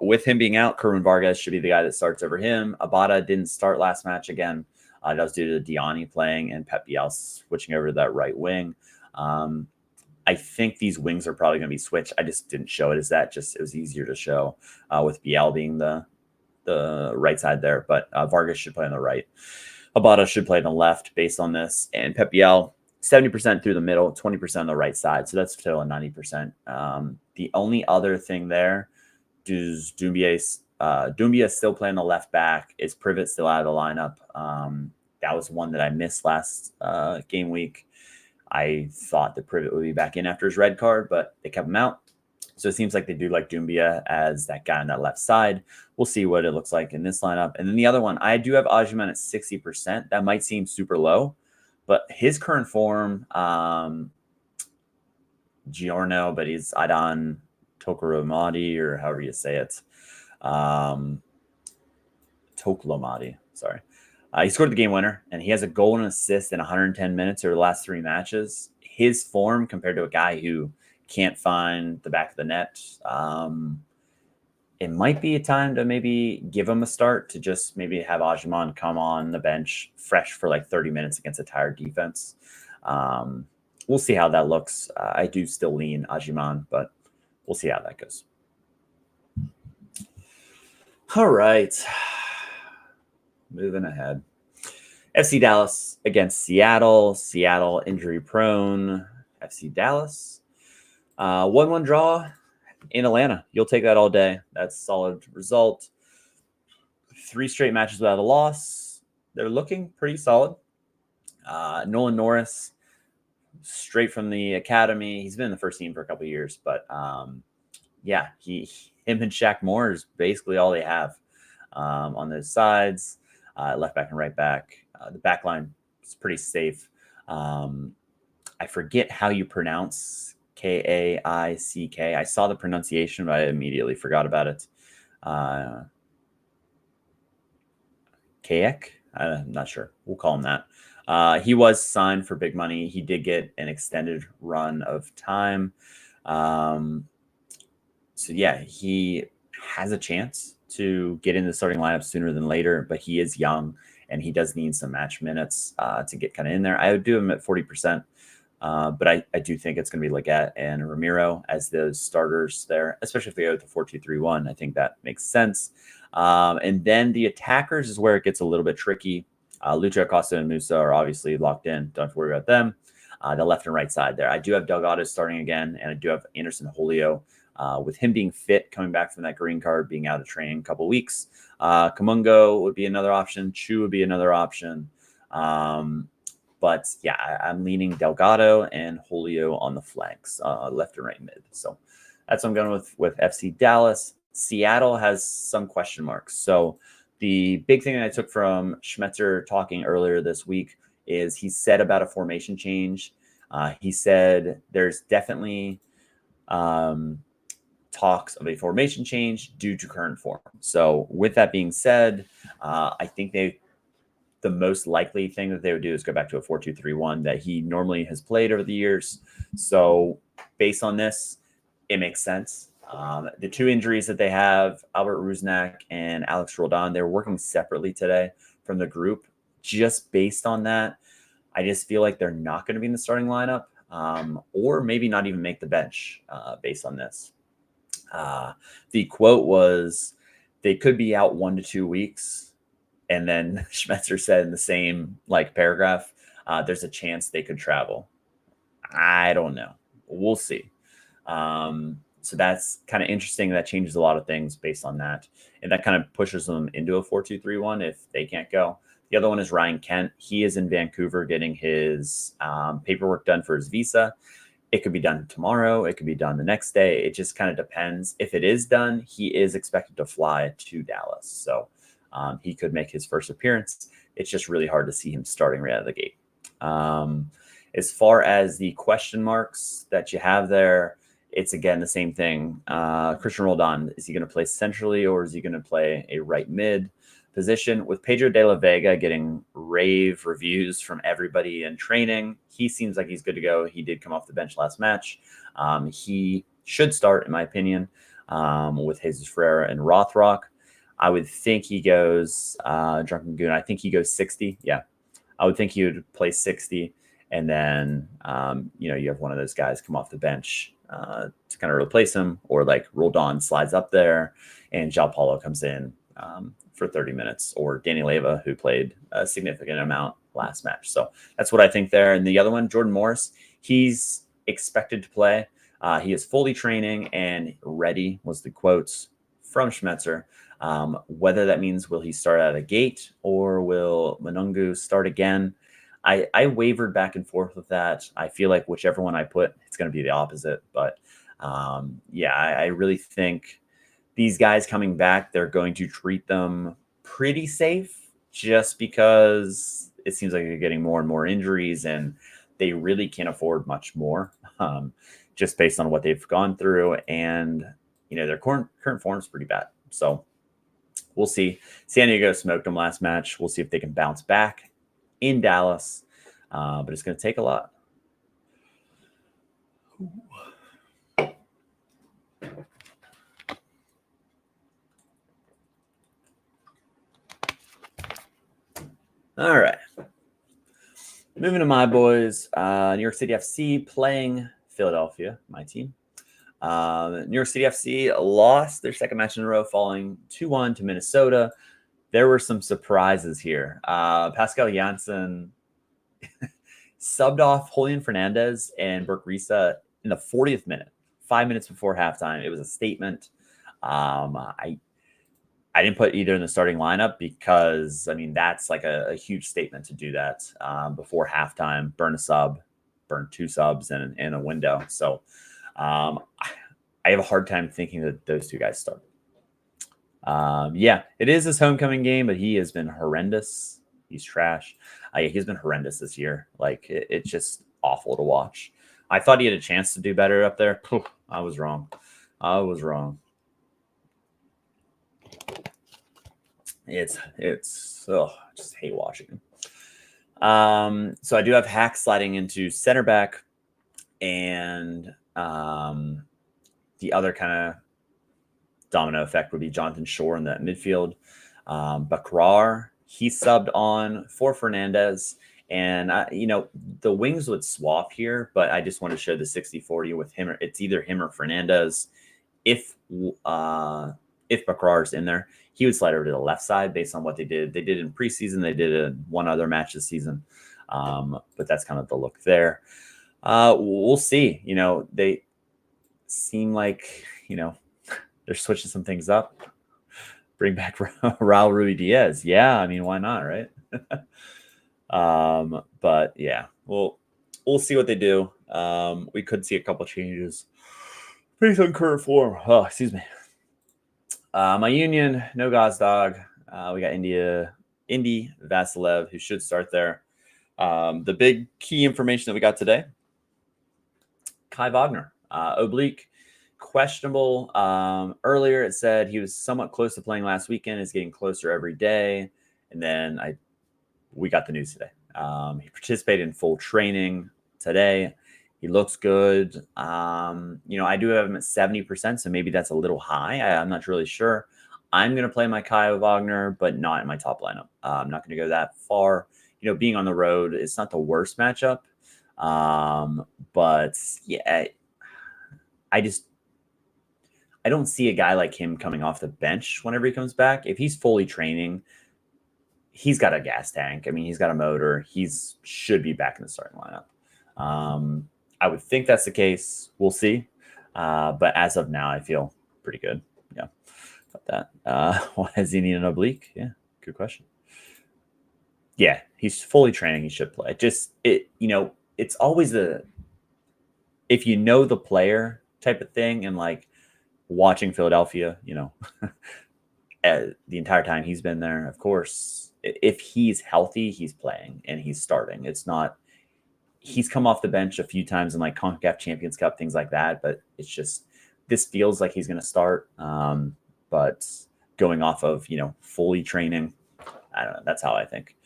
With him being out, Kerwin Vargas should be the guy that starts over him. Abada didn't start last match again. That was due to Diani playing and Pep Biel switching over to that right wing. I think these wings are probably going to be switched. I just didn't show it as that. Just it was easier to show with Biel being the right side there. But Vargas should play on the right. Abada should play on the left based on this. And Pep Biel, 70% through the middle, 20% on the right side. So that's still a 90%. The only other thing there is Doumbia still playing the left back. Is Privet still out of the lineup? That was one that I missed last game week. I thought that Privet would be back in after his red card, but they kept him out. So it seems like they do like Doumbia as that guy on that left side. We'll see what it looks like in this lineup. And then the other one, I do have Ajiman at 60%. That might seem super low, but his current form, Giorno, but he's Aidan Tokoromadi, or however you say it. Toklomadi, sorry. He scored the game winner, and he has a goal and assist in 110 minutes over the last 3 matches. His form compared to a guy who can't find the back of the net, it might be a time to maybe give him a start, to just maybe have Ajiman come on the bench fresh for like 30 minutes against a tired defense. We'll see how that looks. I do still lean Ajiman, but we'll see how that goes. All right. Moving ahead. FC Dallas against Seattle. Seattle injury prone. FC Dallas. 1-1 draw in Atlanta. You'll take that all day. That's a solid result. 3 straight matches without a loss. They're looking pretty solid. Nolan Norris, straight from the academy. He's been in the first team for a couple of years, but him and Shaq Moore is basically all they have on those sides. Left back and right back. The back line is pretty safe. I forget how you pronounce Kaick. I saw the pronunciation, but I immediately forgot about it. Kaick? I'm not sure. We'll call him that. He was signed for big money. He did get an extended run of time. He has a chance to get in the starting lineup sooner than later, but he is young and he does need some match minutes to get kind of in there. I would do him at 40%, but I do think it's going to be Leggett and Ramiro as those starters there, especially if they go to 4-2-3-1. I think that makes sense. And then the attackers is where it gets a little bit tricky. Lucho, Acosta, and Musa are obviously locked in. Don't have to worry about them. The left and right side there. I do have Delgado starting again, and I do have Anderson Julio. With him being fit, coming back from that green card, being out of training a couple weeks. Kamungo would be another option. Chu would be another option. But yeah, I'm leaning Delgado and Julio on the flanks, left and right mid. So that's what I'm going with FC Dallas. Seattle has some question marks. So the big thing that I took from Schmetzer talking earlier this week is he said about a formation change. He said there's definitely talks of a formation change due to current form. So with that being said, I think the most likely thing that they would do is go back to a 4-2-3-1 that he normally has played over the years. So based on this, it makes sense. The two injuries that they have, Albert Rusnak and Alex Roldan, they're working separately today from the group. Just based on that, I just feel like they're not going to be in the starting lineup, or maybe not even make the bench based on this. The quote was, they could be out 1 to 2 weeks. And then Schmetzer said in the same paragraph, there's a chance they could travel. I don't know. We'll see. So that's kind of interesting. That changes a lot of things based on that. And that kind of pushes them into a 4-2-3-1 if they can't go. The other one is Ryan Kent. He is in Vancouver getting his paperwork done for his visa. It could be done tomorrow. It could be done the next day. It just kind of depends. If it is done, he is expected to fly to Dallas. So he could make his first appearance. It's just really hard to see him starting right out of the gate. As far as the question marks that you have there, it's again the same thing. Christian Roldan, is he going to play centrally or is he going to play a right mid position? With Pedro de la Vega getting rave reviews from everybody in training, he seems like he's good to go. He did come off the bench last match. He should start, in my opinion, with Jesus Ferreira and Rothrock. I would think he goes Drunken Goon. I think he goes 60. Yeah, I would think he would play 60, and then you have one of those guys come off the bench to kind of replace him, or Roldan slides up there and João Paulo comes in for 30 minutes, or Danny Leyva, who played a significant amount last match. So that's what I think there. And the other one, Jordan Morris, he's expected to play. He is fully training and ready, was the quotes from Schmetzer. Whether that means will he start out of the gate or will Manungu start again? I wavered back and forth with that. I feel like whichever one I put, it's going to be the opposite. But I really think these guys coming back, they're going to treat them pretty safe just because it seems like they're getting more and more injuries and they really can't afford much more just based on what they've gone through. And, their current form is pretty bad. So we'll see. San Diego smoked them last match. We'll see if they can bounce back in Dallas, but it's going to take a lot. All right. Moving to my boys, New York City FC playing Philadelphia, my team. New York City FC lost their second match in a row, falling 2-1 to Minnesota. There were some surprises here. Pascal Janssen subbed off Julian Fernandez and Burke Risa in the 40th minute, 5 minutes before halftime. It was a statement. I didn't put either in the starting lineup because, that's like a huge statement to do that before halftime, burn a sub, burn 2 subs in a window. So I have a hard time thinking that those 2 guys start. It is his homecoming game, but he has been horrendous. He's trash. He's been horrendous this year. It's just awful to watch. I thought he had a chance to do better up there. I was wrong. It's I just hate watching him. So I do have Hack sliding into center back, and the other kind of domino effect would be Jonathan Shore in that midfield. Bakrar, he subbed on for Fernandez. And, the wings would swap here, but I just want to show the 60-40 with him. It's either him or Fernandez. If if Bakrar's in there, he would slide over to the left side based on what they did. They did in preseason. They did in one other match this season. But that's kind of the look there. We'll see. They seem like, they're switching some things up. Bring back Raul Ruidiaz. Yeah, I mean, why not, right? But yeah, we'll see what they do. We could see a couple changes based on current form. Oh, excuse me. My Union, no Gazdag. We got Indy Vasilev, who should start there. The big key information that we got today: Kai Wagner, oblique, questionable. Earlier it said he was somewhat close to playing last weekend. Is getting closer every day, and then we got the news today. He participated in full training today. He looks good. I do have him at 70%, so maybe that's a little high. I'm not really sure. I'm going to play my Kai Wagner, but not in my top lineup. I'm not going to go that far. Being on the road, it's not the worst matchup. But yeah, I don't see a guy like him coming off the bench whenever he comes back. If he's fully training, he's got a gas tank. I mean, he's got a motor. Should be back in the starting lineup. I would think that's the case. We'll see. But as of now, I feel pretty good. Yeah, about that. Why does he need an oblique? Yeah, good question. Yeah, he's fully training. He should play. It's always if you know the player type of thing, and like watching Philadelphia, the entire time he's been there, of course, if he's healthy, he's playing and he's starting. It's not, he's come off the bench a few times in like CONCACAF Champions Cup, things like that, but it's just, this feels like he's going to start. But going off of, fully training, I don't know. That's how I think.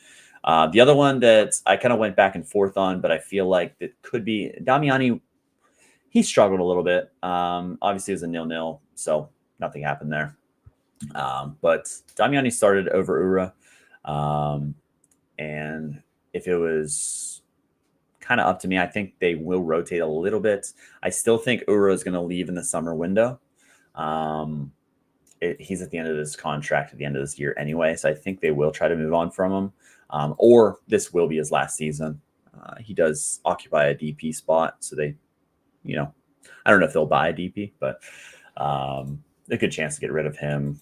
The other one that I kind of went back and forth on, but I feel like that could be Damiani. He struggled a little bit. Obviously it was a 0-0, so nothing happened there. But Damiani started over Ura. And if it was kind of up to me, I think they will rotate a little bit. I still think Ura is going to leave in the summer window. He's at the end of his contract at the end of this year anyway, so I think they will try to move on from him. Or this will be his last season. He does occupy a DP spot, so they, I don't know if they'll buy a DP, but a good chance to get rid of him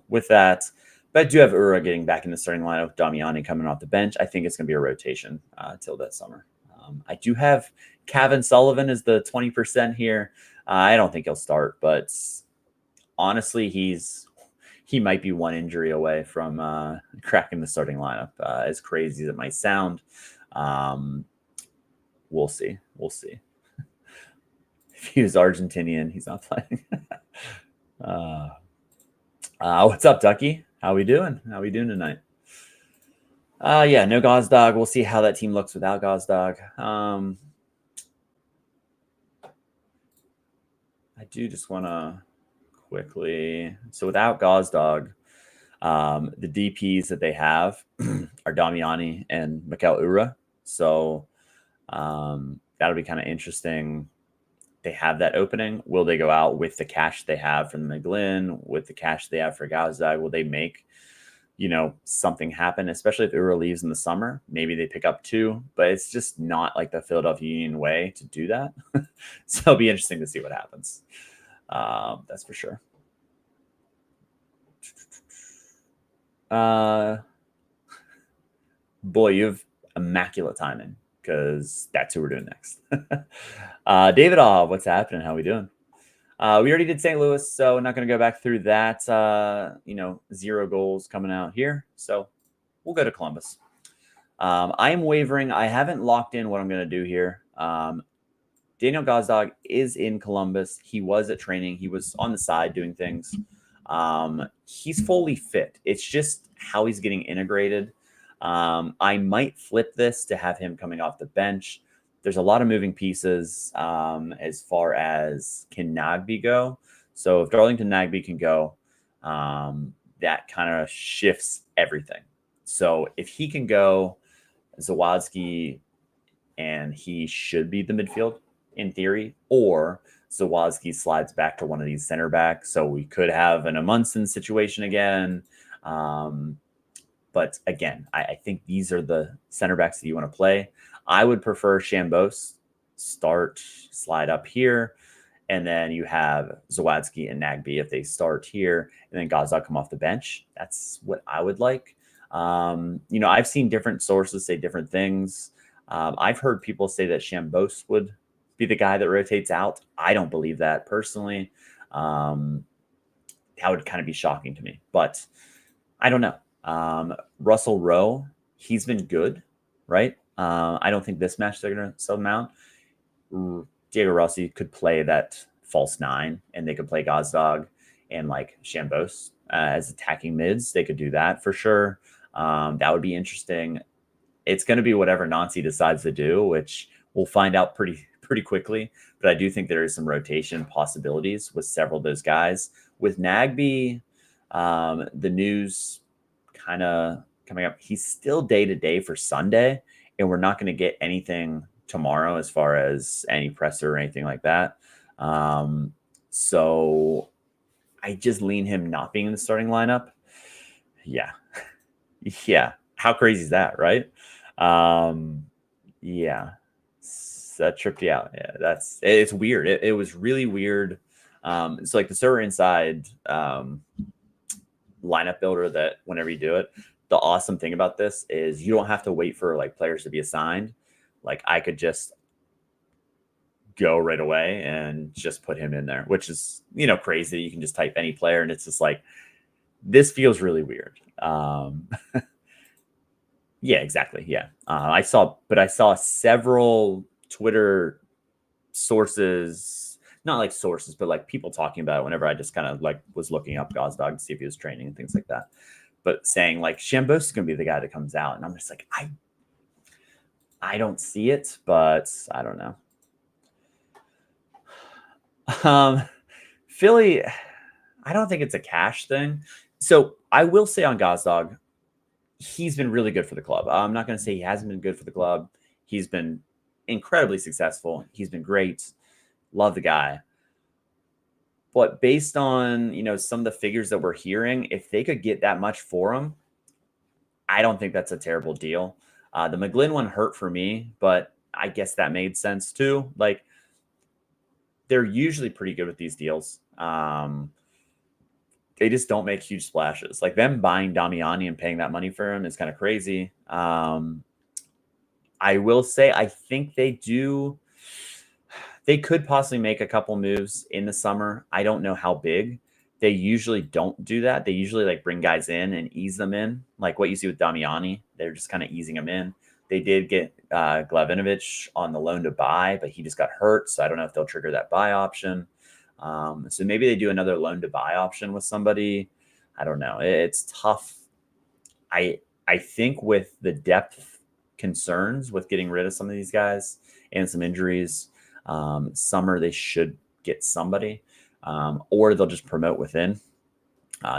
with that. But I do have Ura getting back in the starting lineup with Damiani coming off the bench. I think it's going to be a rotation till that summer. I do have Kevin Sullivan as the 20% here. I don't think he'll start, but honestly, he might be one injury away from cracking the starting lineup. As crazy as it might sound, we'll see. If he was Argentinian, he's not playing. What's up, Ducky? How we doing? How we doing tonight? Yeah, no Gazdag. We'll see how that team looks without Gazdag. I do just want to quickly. So without Gazdag, the DPs that they have are Damiani and Mikel Ura. So that'll be kind of interesting. They have that opening. Will they go out with the cash they have from McGlynn, with the cash they have for Gazdag? Will they make, something happen, especially if Ura leaves in the summer? Maybe they pick up two, but it's just not like the Philadelphia Union way to do that. So it'll be interesting to see what happens. That's for sure. Boy, you have immaculate timing, because that's who we're doing next. David, what's happening? How we doing? We already did St. Louis, so I'm not going to go back through that. 0 goals coming out here. So we'll go to Columbus. I am wavering. I haven't locked in what I'm going to do here. Daniel Gazdag is in Columbus. He was at training. He was on the side doing things. He's fully fit. It's just how he's getting integrated. I might flip this to have him coming off the bench. There's a lot of moving pieces as far as can Nagbe go. So if Darlington Nagbe can go, that kind of shifts everything. So if he can go, Zawadzki, and he should be the midfield in theory, or Zawadski slides back to one of these center backs. So we could have an Amundsen situation again. But again, I think these are the center backs that you want to play. I would prefer Chambos slide up here. And then you have Zawadski and Nagbe if they start here, and then Gazdag come off the bench. That's what I would like. I've seen different sources say different things. I've heard people say that Chambos would be the guy that rotates out. I don't believe that personally. That would kind of be shocking to me, but I don't know. Russell Rowe, he's been good, right? I don't think this match they're going to sub him out. Diego Rossi could play that false 9, and they could play Gazdag and like Chambos as attacking mids. They could do that for sure. That would be interesting. It's going to be whatever Nancy decides to do, which we'll find out pretty quickly. But I do think there is some rotation possibilities with several of those guys. With Nagbe, the news kind of coming up, he's still day-to-day for Sunday, and we're not going to get anything tomorrow as far as any presser or anything like that. So I just lean him not being in the starting lineup. Yeah. How crazy is that, right? Yeah. That tripped you out. Yeah, it's weird. It was really weird. So like the server inside lineup builder, that whenever you do it, the awesome thing about this is you don't have to wait for like players to be assigned. Like I could just go right away and just put him in there, which is, crazy. You can just type any player and it's just like, this feels really weird. Yeah, exactly. Yeah. I saw several Twitter sources, not like sources, but like people talking about it whenever I just kind of like was looking up Gazdag to see if he was training and things like that. But saying like Chambos is going to be the guy that comes out. And I'm just like, I don't see it, but I don't know. Philly, I don't think it's a cash thing. So I will say on Gazdag, he's been really good for the club. I'm not going to say he hasn't been good for the club. He's been incredibly successful. He's been great. Love the guy. But based on, some of the figures that we're hearing, if they could get that much for him, I don't think that's a terrible deal. The McGlynn one hurt for me, but I guess that made sense too. Like, they're usually pretty good with these deals. They just don't make huge splashes. Like them buying Damiani and paying that money for him is kind of crazy. I will say, I think they could possibly make a couple moves in the summer. I don't know how big. They usually don't do that. They usually like bring guys in and ease them in. Like what you see with Damiani, they're just kind of easing them in. They did get Glavinovic on the loan to buy, but he just got hurt. So I don't know if they'll trigger that buy option. So maybe they do another loan to buy option with somebody. I don't know. It's tough. I think with the depth concerns with getting rid of some of these guys and some injuries, summer they should get somebody, or they'll just promote within.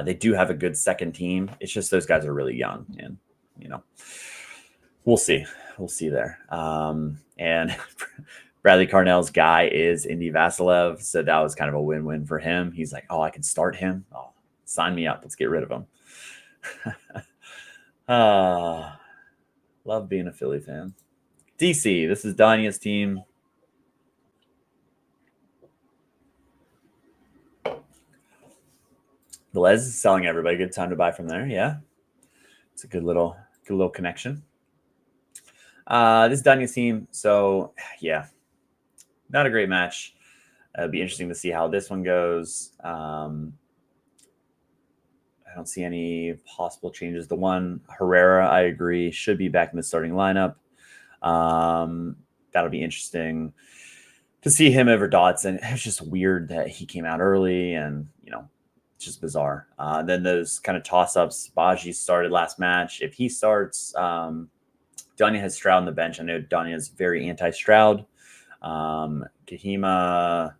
They do have a good second team. It's just those guys are really young, and we'll see there. And Bradley Carnell's guy is Indy Vasilev, so that was kind of a win-win for him. He's like, oh, I can start him. Oh, sign me up. Let's get rid of him. Love being a Philly fan. DC, this is Danya's team. Velez is selling everybody. Good time to buy from there. Yeah, it's a good little connection. This is Danya's team. So yeah, not a great match. It'll be interesting to see how this one goes. I don't see any possible changes. The one Herrera, I agree, should be back in the starting lineup. That'll be interesting to see him over Dotson. It's just weird that he came out early, and it's just bizarre. Then those kind of toss-ups. Baji started last match. If he starts, Danya has Stroud on the bench. I know Danya is very anti-Stroud. Kahima,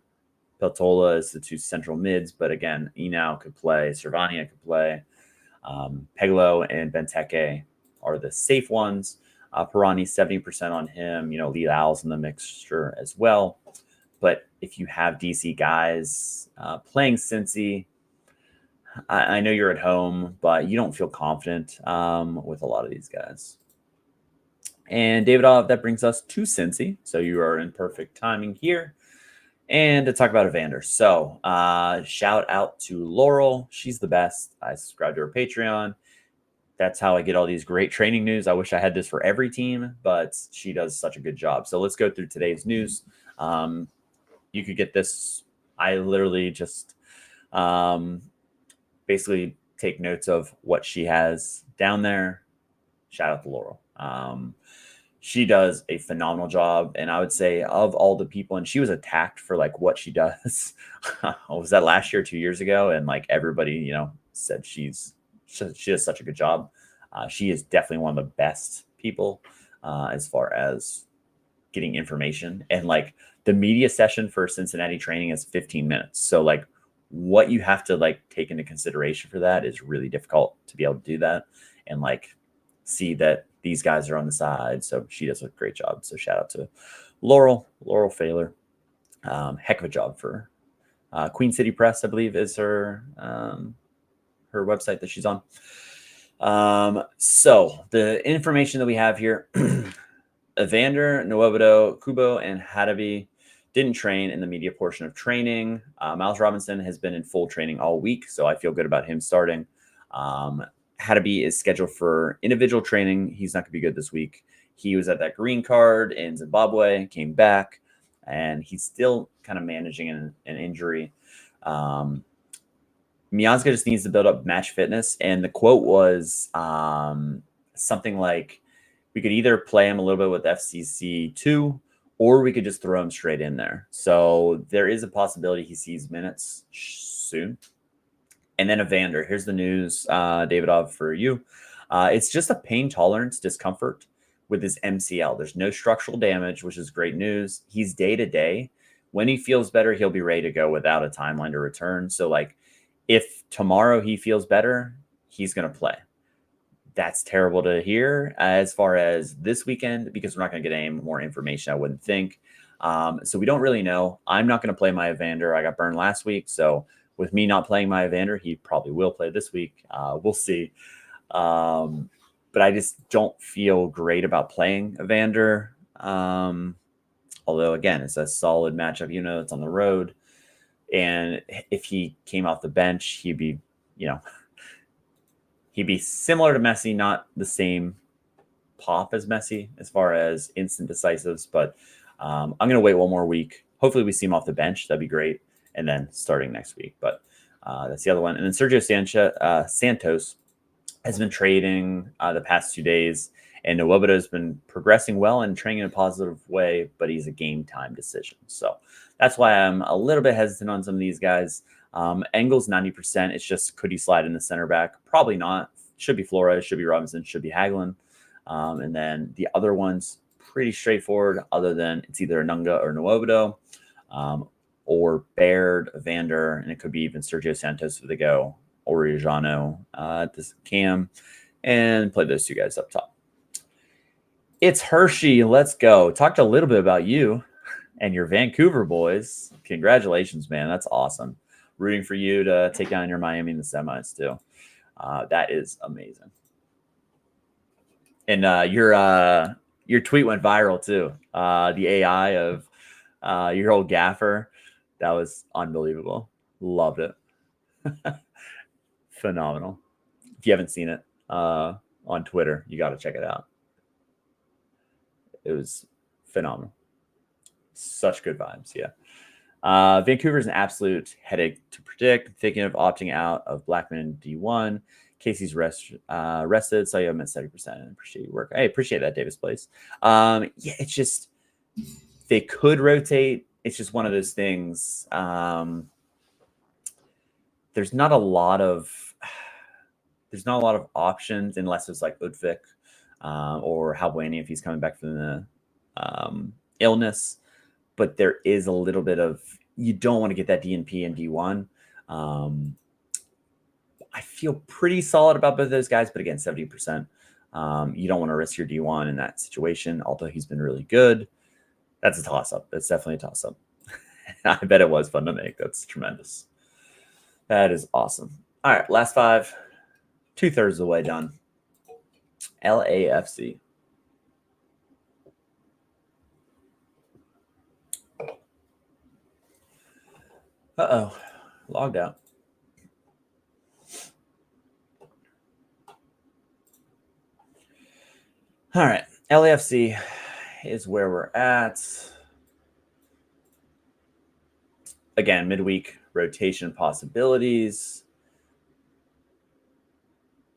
Peltola is the two central mids, but again, Enau could play, Servania could play. Peglo and Benteke are the safe ones. Pirani, 70% on him. Lee Al's in the mixture as well. But if you have DC guys playing Cincy, I know you're at home, but you don't feel confident with a lot of these guys. And David, that brings us to Cincy. So you are in perfect timing here. And to talk about Evander. So shout out to Laurel. She's the best. I subscribe to her Patreon. That's how I get all these great training news. I wish I had this for every team, but she does such a good job. So let's go through today's news. You could get this. I literally just basically take notes of what she has down there. Shout out to Laurel. She does a phenomenal job. And I would say of all the people, and she was attacked for like what she does. Was that last year, 2 years ago? And like everybody, said she does such a good job. She is definitely one of the best people as far as getting information. And like the media session for Cincinnati training is 15 minutes. So like what you have to like take into consideration for that is really difficult to be able to do that and like see that these guys are on the side. So she does a great job. So shout out to Laurel Failer. Heck of a job for Queen City Press, I believe, is her website that she's on. So the information that we have here, Evander, Nwobodo, Kubo, and Hadabi didn't train in the media portion of training. Miles Robinson has been in full training all week, so I feel good about him starting. Hadabi is scheduled for individual training. He's not going to be good this week. He was at that green card in Zimbabwe, came back, and he's still kind of managing an injury. Miazga just needs to build up match fitness. And the quote was something like, we could either play him a little bit with FCC 2, or we could just throw him straight in there. So there is a possibility he sees minutes soon. And then Evander, here's the news, David, for you. It's just a pain tolerance discomfort with his MCL. There's no structural damage, which is great news. He's day to day. When he feels better, he'll be ready to go without a timeline to return. So like if tomorrow he feels better, he's going to play. That's terrible to hear as far as this weekend, because we're not going to get any more information, I wouldn't think. So we don't really know. I'm not going to play my Evander. I got burned last week. So with me not playing my Evander, he probably will play this week. We'll see. But I just don't feel great about playing Evander. Although, again, it's a solid matchup. It's on the road. And if he came off the bench, he'd be similar to Messi, not the same pop as Messi as far as instant decisives. But I'm going to wait one more week. Hopefully we see him off the bench. That'd be great. And then starting next week. But that's the other one. And then Sergio Santos has been trading the past 2 days. And Nwobodo has been progressing well and training in a positive way, but he's a game time decision. So that's why I'm a little bit hesitant on some of these guys. Engel's 90%. It's just, could he slide in the center back? Probably not. Should be Flores, should be Robinson, should be Hagelin. And then the other ones, pretty straightforward, other than it's either Anunga or Nwobodo, or Baird, Evander, and it could be even Sergio Santos for the go, or Origiano at this cam, and play those two guys up top. It's Hershey. Let's go. Talked a little bit about you and your Vancouver boys. Congratulations, man. That's awesome. Rooting for you to take down your Miami in the semis too. That is amazing. And your tweet went viral too. The AI of your old gaffer. That was unbelievable. Loved it. Phenomenal. If you haven't seen it on Twitter, you got to check it out. It was phenomenal. Such good vibes. Yeah. Vancouver's an absolute headache to predict. Thinking of opting out of Blackman in D1. Casey's rested. Saw you at 70%. Appreciate your work. I appreciate that, Davis Place. Yeah, it's just they could rotate. It's just one of those things. There's not a lot of options unless it's like Udvik or Halbueni if he's coming back from the illness. But there is a little bit of, you don't want to get that DNP in D1. I feel pretty solid about both of those guys, but again, 70%. You don't want to risk your D1 in that situation, although he's been really good. That's a toss-up. That's definitely a toss-up. I bet it was fun to make. That's tremendous. That is awesome. All right, last 5, 2/3 of the way done. LAFC. Uh-oh, logged out. All right, LAFC is where we're at. Again, midweek rotation possibilities.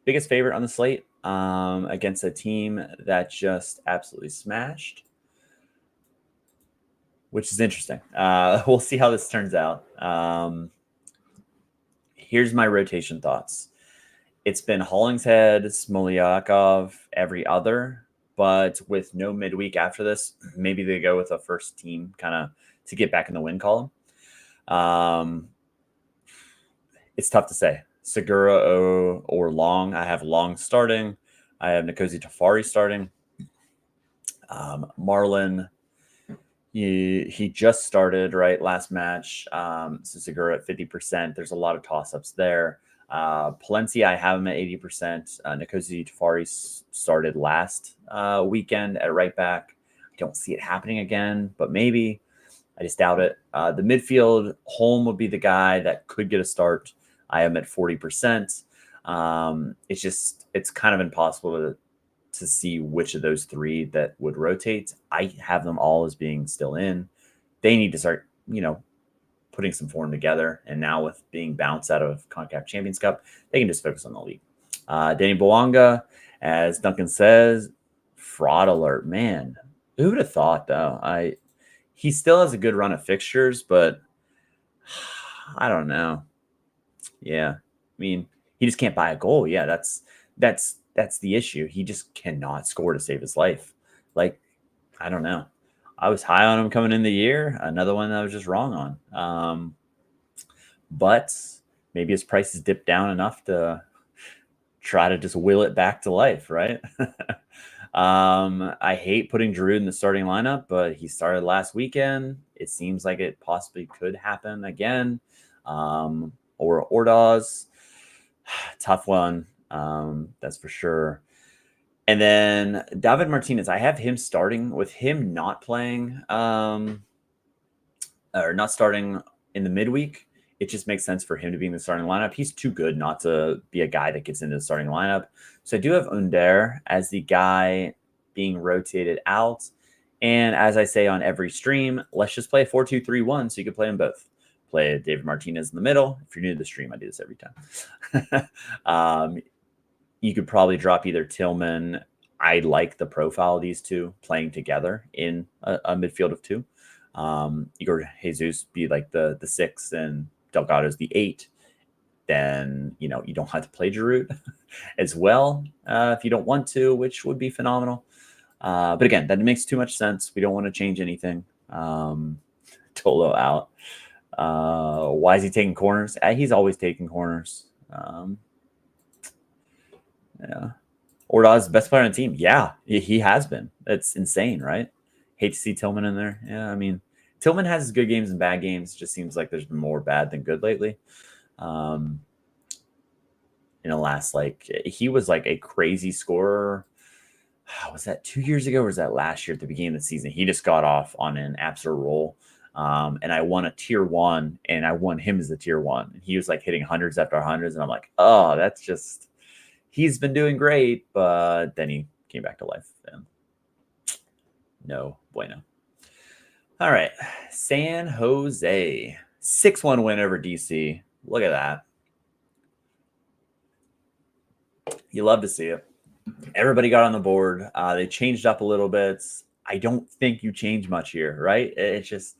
Biggest favorite on the slate against a team that just absolutely smashed, which is interesting. We'll see how this turns out. Here's my rotation thoughts. It's been Hollingshead, Smolyakov, every other, but with no midweek after this, maybe they go with a first team kind of to get back in the win column. It's tough to say. Segura or Long. I have Long starting. I have Nkosi Tafari starting. Marlon, he just started, right, last match. So Segura at 50%. There's a lot of toss-ups there. Palencia, I have him at 80%. Nkosi Tafari started last weekend at right back. I don't see it happening again, but maybe. I just doubt it. The midfield, Holm would be the guy that could get a start. I am at 40%. It's kind of impossible to see which of those 3 that would rotate. I have them all as being still in. They need to start, putting some form together. And now with being bounced out of CONCACAF Champions Cup, they can just focus on the league. Danny Bouanga, as Duncan says, fraud alert. Man, who would have thought, though? He still has a good run of fixtures, but I don't know. Yeah. I mean, he just can't buy a goal. Yeah, that's the issue. He just cannot score to save his life. Like, I don't know. I was high on him coming in the year. Another one that I was just wrong on. But maybe his price has dipped down enough to try to just will it back to life, right? I hate putting Giroud in the starting lineup, but he started last weekend. It seems like it possibly could happen again. Or Ordaz. Tough one. That's for sure. And then David Martinez, I have him starting with him not playing or not starting in the midweek. It just makes sense for him to be in the starting lineup. He's too good not to be a guy that gets into the starting lineup. So I do have Under as the guy being rotated out. And as I say on every stream, let's just play a 4-2-3-1 so you can play them both. Play David Martinez in the middle. If you're new to the stream, I do this every time. You could probably drop either Tillman. I like the profile of these two playing together in a midfield of 2. Igor Jesus be like the 6 and Delgado's the 8. Then, you don't have to play Giroud as well if you don't want to, which would be phenomenal. But again, that makes too much sense. We don't want to change anything. Tolo out. Why is he taking corners? He's always taking corners. Yeah. Ordaz, best player on the team. Yeah, he has been. It's insane, right? Hate to see Tillman in there. Yeah, I mean, Tillman has good games and bad games. It just seems like there's been more bad than good lately. In the last, he was like a crazy scorer. Was that 2 years ago or was that last year at the beginning of the season? He just got off on an absolute roll. And I won a tier 1 and I won him as the tier 1. And he was like hitting hundreds after hundreds. And I'm like, oh, that's just, he's been doing great. But then he came back to life. And no bueno. All right. San Jose. 6-1 win over DC. Look at that. You love to see it. Everybody got on the board. They changed up a little bit. I don't think you change much here, right? It's just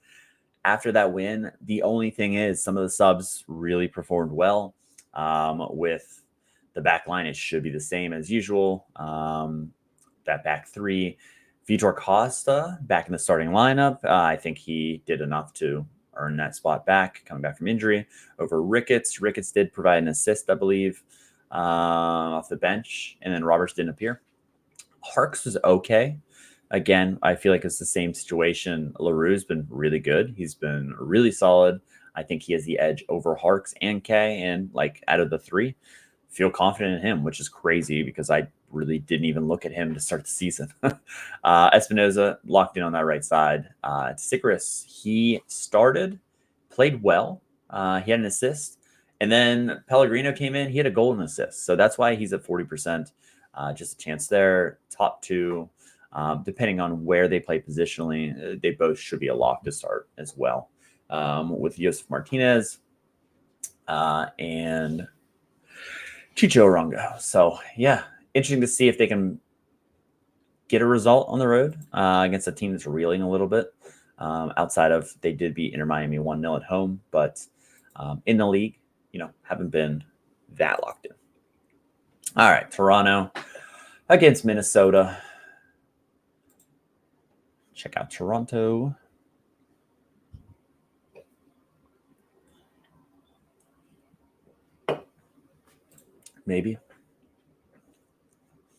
after that win, the only thing is some of the subs really performed well. With the back line, it should be the same as usual. That back 3, Vitor Costa back in the starting lineup. I think he did enough to earn that spot back, coming back from injury over Ricketts. Ricketts did provide an assist, I believe, off the bench, and then Roberts didn't appear. Harks was okay. Again, I feel like it's the same situation. LaRue's been really good. He's been really solid. I think he has the edge over Harks and K. And like out of the three, feel confident in him, which is crazy because I really didn't even look at him to start the season. Espinoza locked in on that right side. Sikaris, he started, played well. He had an assist. And then Pellegrino came in. He had a goal and assist. So that's why he's at 40%. Just a chance there. Top two. Depending on where they play positionally, they both should be a lock to start as well. With Josef Martinez and Chicho Arango. So, yeah, interesting to see if they can get a result on the road against a team that's reeling a little bit. Outside of they did beat Inter Miami 1-0 at home, but in the league, haven't been that locked in. All right, Toronto against Minnesota. Check out Toronto. Maybe. I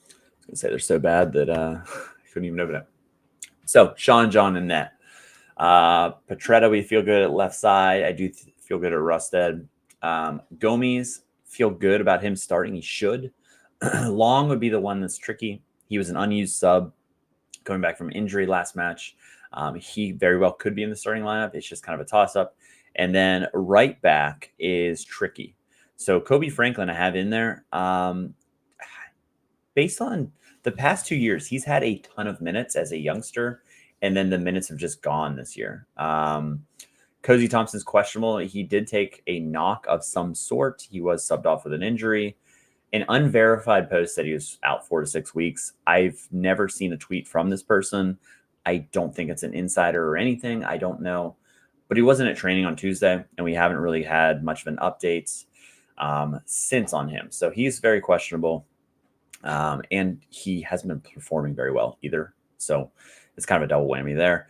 was going to say they're so bad that I couldn't even open it. So, Sean, John, and net. Petretta, we feel good at left side. I do feel good at Rusted. Gomes, feel good about him starting. He should. Long would be the one that's tricky. He was an unused sub coming back from injury last match. He very well could be in the starting lineup. It's just kind of a toss-up. And then right back is tricky. So Kobe Franklin I have in there. Based on the past 2 years, he's had a ton of minutes as a youngster, and then the minutes have just gone this year. Cozy Thompson's questionable. He did take a knock of some sort. He was subbed off with an injury. An unverified post said he was out 4 to 6 weeks. I've never seen a tweet from this person. I don't think it's an insider or anything. I don't know. But he wasn't at training on Tuesday, and we haven't really had much of an update since on him. So he's very questionable. And he hasn't been performing very well either. So it's kind of a double whammy there.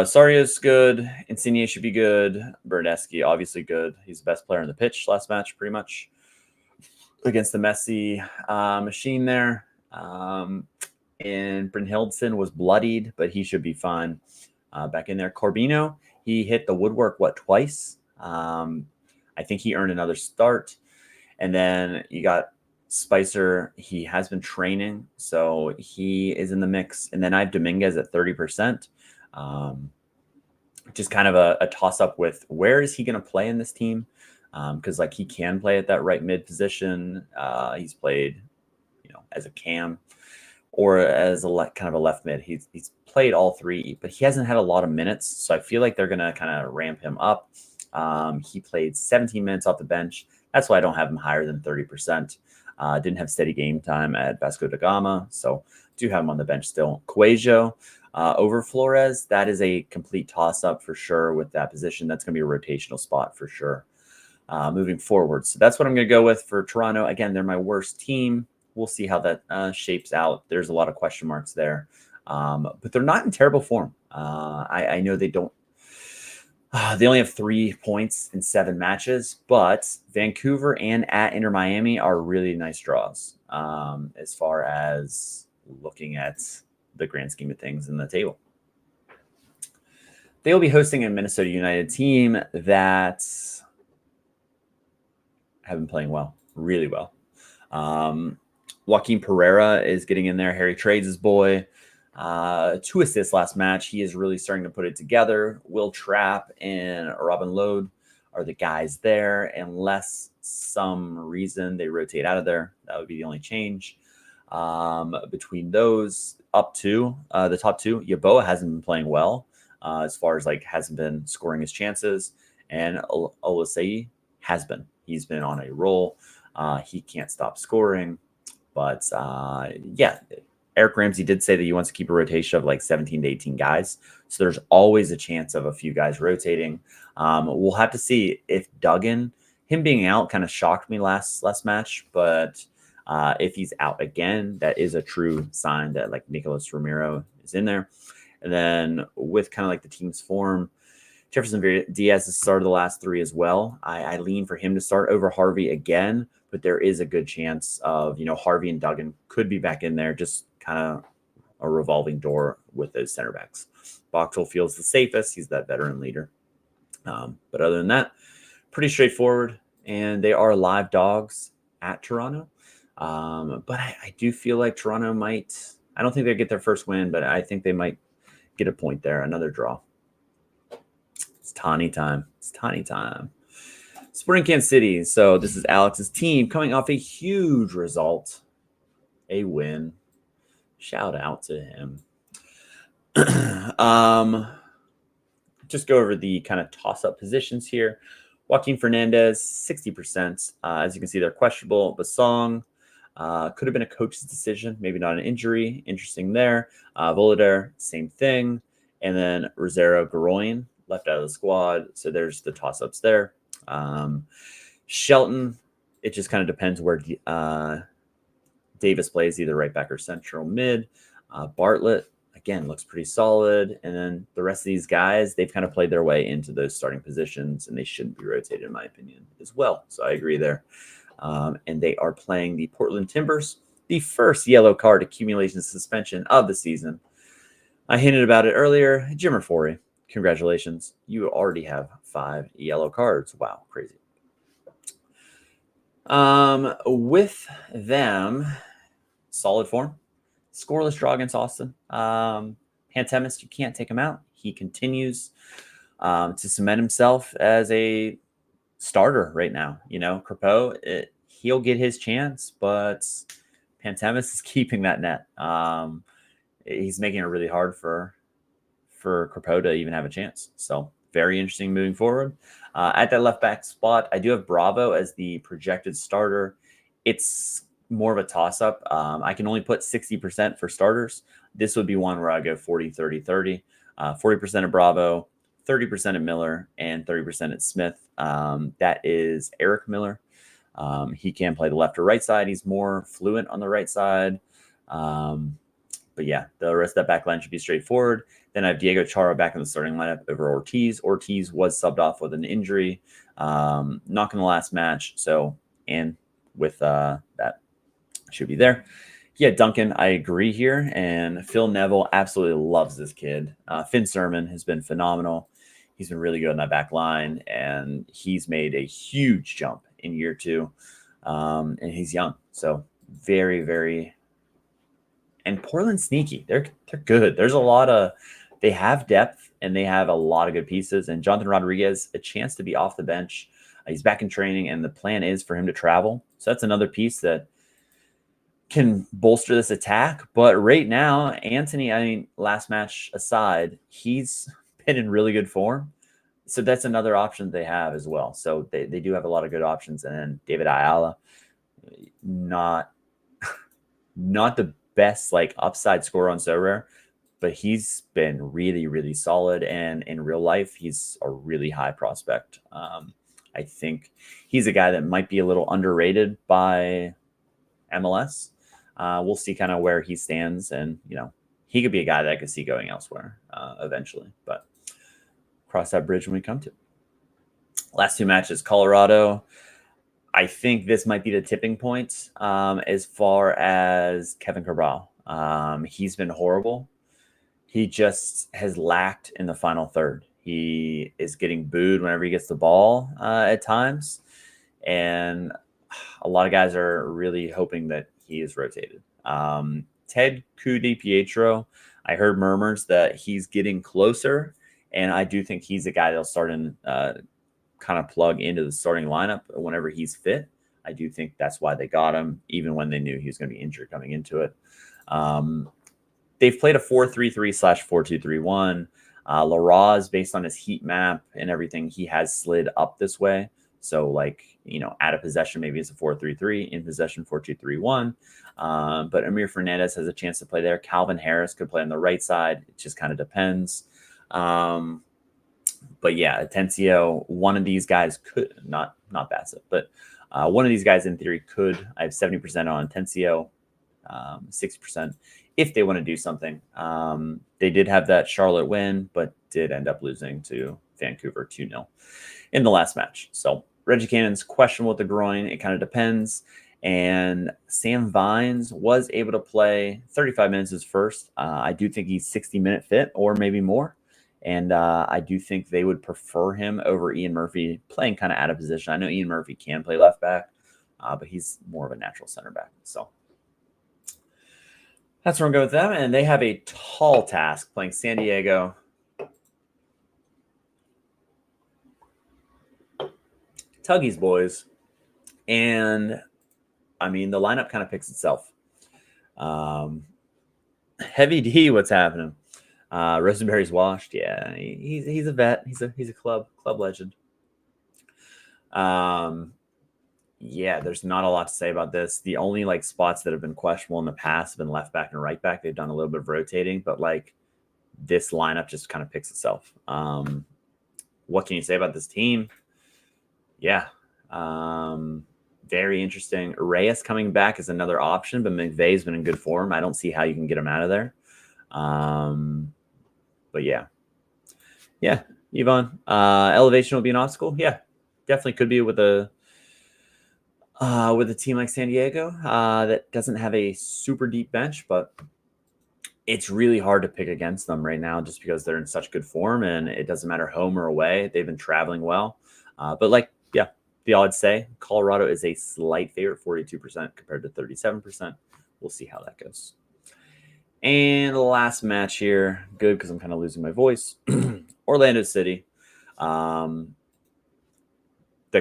Saria's good. Insigne should be good. Bernardeschi, obviously good. He's the best player on the pitch last match, pretty much, against the Messi machine there. And Brynhildsen was bloodied, but he should be fine. Back in there. Corbino, he hit the woodwork, twice? I think he earned another start. And then you got Spicer. He has been training, so he is in the mix. And then I have Dominguez at 30%. Just kind of a toss-up with where is he going to play in this team? Because he can play at that right mid position. He's played, as a cam or as a kind of a left mid. He's played all three, but he hasn't had a lot of minutes. So I feel like they're going to kind of ramp him up. He played 17 minutes off the bench. That's why I don't have him higher than 30%. Didn't have steady game time at Vasco da Gama, so do have him on the bench still. Coelho over Flores, that is a complete toss-up for sure with that position. That's going to be a rotational spot for sure moving forward. So that's what I'm going to go with for Toronto. Again, they're my worst team. We'll see how that shapes out. There's a lot of question marks there, but they're not in terrible form. I know they don't. They only have 3 points in 7 matches, but Vancouver and at Inter Miami are really nice draws as far as looking at the grand scheme of things in the table. They will be hosting a Minnesota United team that have been playing well, really well. Joaquin Pereira is getting in there. Harry trades his boy. 2 assists last match. He is really starting to put it together. Will Trapp and Robin Lode are the guys there, unless some reason they rotate out of there. That would be the only change. Between those up to the top 2, Yeboah hasn't been playing well as far as hasn't been scoring his chances, and Olasei has been. He's been on a roll. He can't stop scoring, but yeah. Eric Ramsey did say that he wants to keep a rotation of 17 to 18 guys. So there's always a chance of a few guys rotating. We'll have to see if Duggan, him being out kind of shocked me last match, but if he's out again, that is a true sign that Nicolas Romero is in there. And then with kind of the team's form, Jefferson Diaz has started the last 3 as well. I lean for him to start over Harvey again, but there is a good chance of, Harvey and Duggan could be back in there, just kind of a revolving door with those center backs. Boxall feels the safest. He's that veteran leader. But other than that, pretty straightforward. And they are live dogs at Toronto. But I do feel like Toronto might, I don't think they'll get their first win, but I think they might get a point there. Another draw. It's tawny time. It's tawny time. Sporting Kansas City. So this is Alex's team coming off a huge result, a win. Shout out to him. Just go over the kind of toss-up positions here. Joaquin Fernandez, 60%. As you can see, they're questionable. Basong could have been a coach's decision, maybe not an injury. Interesting there. Volader, same thing. And then Rosero Garoyan left out of the squad. So there's the toss-ups there. Shelton, it just kind of depends where Davis plays, either right back or central mid. Bartlett, again, looks pretty solid. And then the rest of these guys, they've kind of played their way into those starting positions, and they shouldn't be rotated, in my opinion, as well. So I agree there. And they are playing the Portland Timbers, the first yellow card accumulation suspension of the season. I hinted about it earlier. Jimmer Forey, congratulations. You already have 5 yellow cards. Wow, crazy. With them, solid form. Scoreless draw against Austin. Pantemis, you can't take him out. He continues to cement himself as a starter right now. You know, Crepeau, he'll get his chance, but Pantemis is keeping that net. He's making it really hard for Crepeau to even have a chance. So very interesting moving forward. At that left back spot, I do have Bravo as the projected starter. It's more of a toss-up. I can only put 60% for starters. This would be one where I go 40, 30, 30. 40% of Bravo, 30% of Miller, and 30% at Smith. That is Eric Miller. He can play the left or right side. He's more fluent on the right side. But yeah, the rest of that back line should be straightforward. Then I have Diego Chara back in the starting lineup over Ortiz. Ortiz was subbed off with an injury, not in the last match. So, and with that, should be there. Yeah, Duncan, I agree here. And Phil Neville absolutely loves this kid. Finn Sermon has been phenomenal. He's been really good on that back line, and he's made a huge jump in year 2. And he's young. So very, very. And Portland's sneaky. They're good. There's a lot of, they have depth and they have a lot of good pieces. And Jonathan Rodriguez, a chance to be off the bench. He's back in training, and the plan is for him to travel. So that's another piece that can bolster this attack. But right now, Anthony, I mean, last match aside, he's been in really good form. So that's another option they have as well. So they do have a lot of good options. And then David Ayala, not the best like upside scorer on Sorare, but he's been really, really solid. And in real life, he's a really high prospect. I think he's a guy that might be a little underrated by MLS. We'll see kind of where he stands, and you know, he could be a guy that I could see going elsewhere eventually, but cross that bridge when we come to it. Last 2 matches, Colorado. I think this might be the tipping point as far as Kevin Cabral. He's been horrible. He just has lacked in the final third. He is getting booed whenever he gets the ball at times. And a lot of guys are really hoping that he is rotated. Ted Di-Pietro, I heard murmurs that he's getting closer. And I do think he's a guy that'll start in kind of plug into the starting lineup whenever he's fit. I do think that's why they got him, even when they knew he was going to be injured coming into it. They've played a 4-3-3/4-2-3-1. Laraz, based on his heat map and everything, he has slid up this way. So, like, you know, out of possession, maybe it's a 4-3-3. In possession, 4-2-3-1. But Amir Fernandez has a chance to play there. Calvin Harris could play on the right side. It just kind of depends. But yeah, Atencio, one of these guys could, not Bassett, but one of these guys in theory could. I have 70% on Atencio, 60% if they want to do something. They did have that Charlotte win, but did end up losing to Vancouver 2-0 in the last match. So Reggie Cannon's questionable with the groin. It kind of depends. And Sam Vines was able to play 35 minutes his first. I do think he's 60-minute fit or maybe more. And I do think they would prefer him over Ian Murphy playing kind of out of position. I know Ian Murphy can play left back, but he's more of a natural center back. So that's where I'm going with them. And they have a tall task playing San Diego. Tuggies boys. And I mean, the lineup kind of picks itself. Heavy D, what's happening? Rosenberry's washed. Yeah, he's a vet. He's a club legend. Yeah, there's not a lot to say about this. The only like spots that have been questionable in the past have been left back and right back. They've done a little bit of rotating, but like this lineup just kind of picks itself. What can you say about this team? Yeah. Very interesting. Reyes coming back is another option, but McVay's been in good form. I don't see how you can get him out of there. But yeah. Yeah, Yvonne. Elevation will be an obstacle. Yeah, definitely could be with a team like San Diego that doesn't have a super deep bench, but it's really hard to pick against them right now just because they're in such good form, and it doesn't matter home or away. They've been traveling well. But like, yeah, the odds say Colorado is a slight favorite, 42% compared to 37%. We'll see how that goes. And the last match here, good because I'm kind of losing my voice. Orlando City. The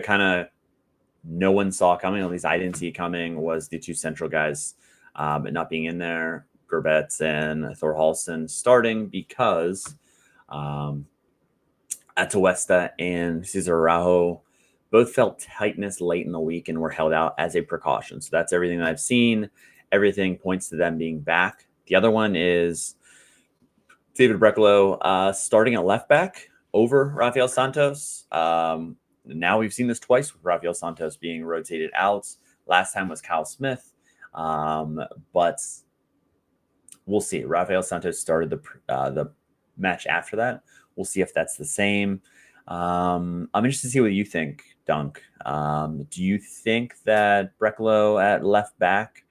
kind of no one saw coming, at least I didn't see it coming, was the two central guys but not being in there, Gerbetz and Thorhalson starting because Atuesta and Cesar Araujo both felt tightness late in the week and were held out as a precaution. So that's everything that I've seen. Everything points to them being back. The other one is David Brecalo starting at left back over Rafael Santos. Now we've seen this twice with Rafael Santos being rotated out. Last time was Kyle Smith. But we'll see. Rafael Santos started the match after that. We'll see if that's the same. I'm interested to see what you think, Dunk. Do you think that Brecalo at left back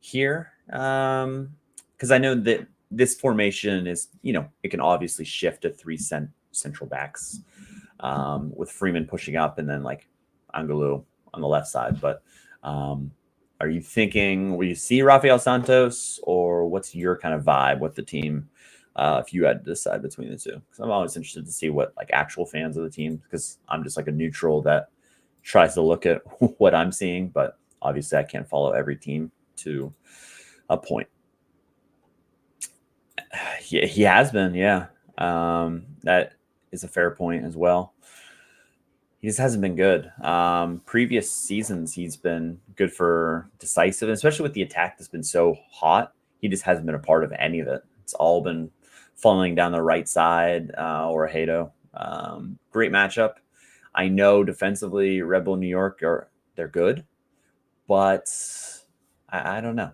here? Because I know that this formation is, it can obviously shift to three central backs with Freeman pushing up and then like Angelou on the left side. But are you thinking, will you see Rafael Santos, or what's your kind of vibe with the team if you had to decide between the two? Because I'm always interested to see what like actual fans of the team, because I'm just like a neutral that tries to look at what I'm seeing, but obviously I can't follow every team to a point. He has been, yeah. That is a fair point as well. He just hasn't been good. Previous seasons, he's been good for decisive, especially with the attack that's been so hot. He just hasn't been a part of any of it. It's all been funneling down the right side or a Hato. Great matchup. I know defensively, Red Bull New York they're good, but I don't know.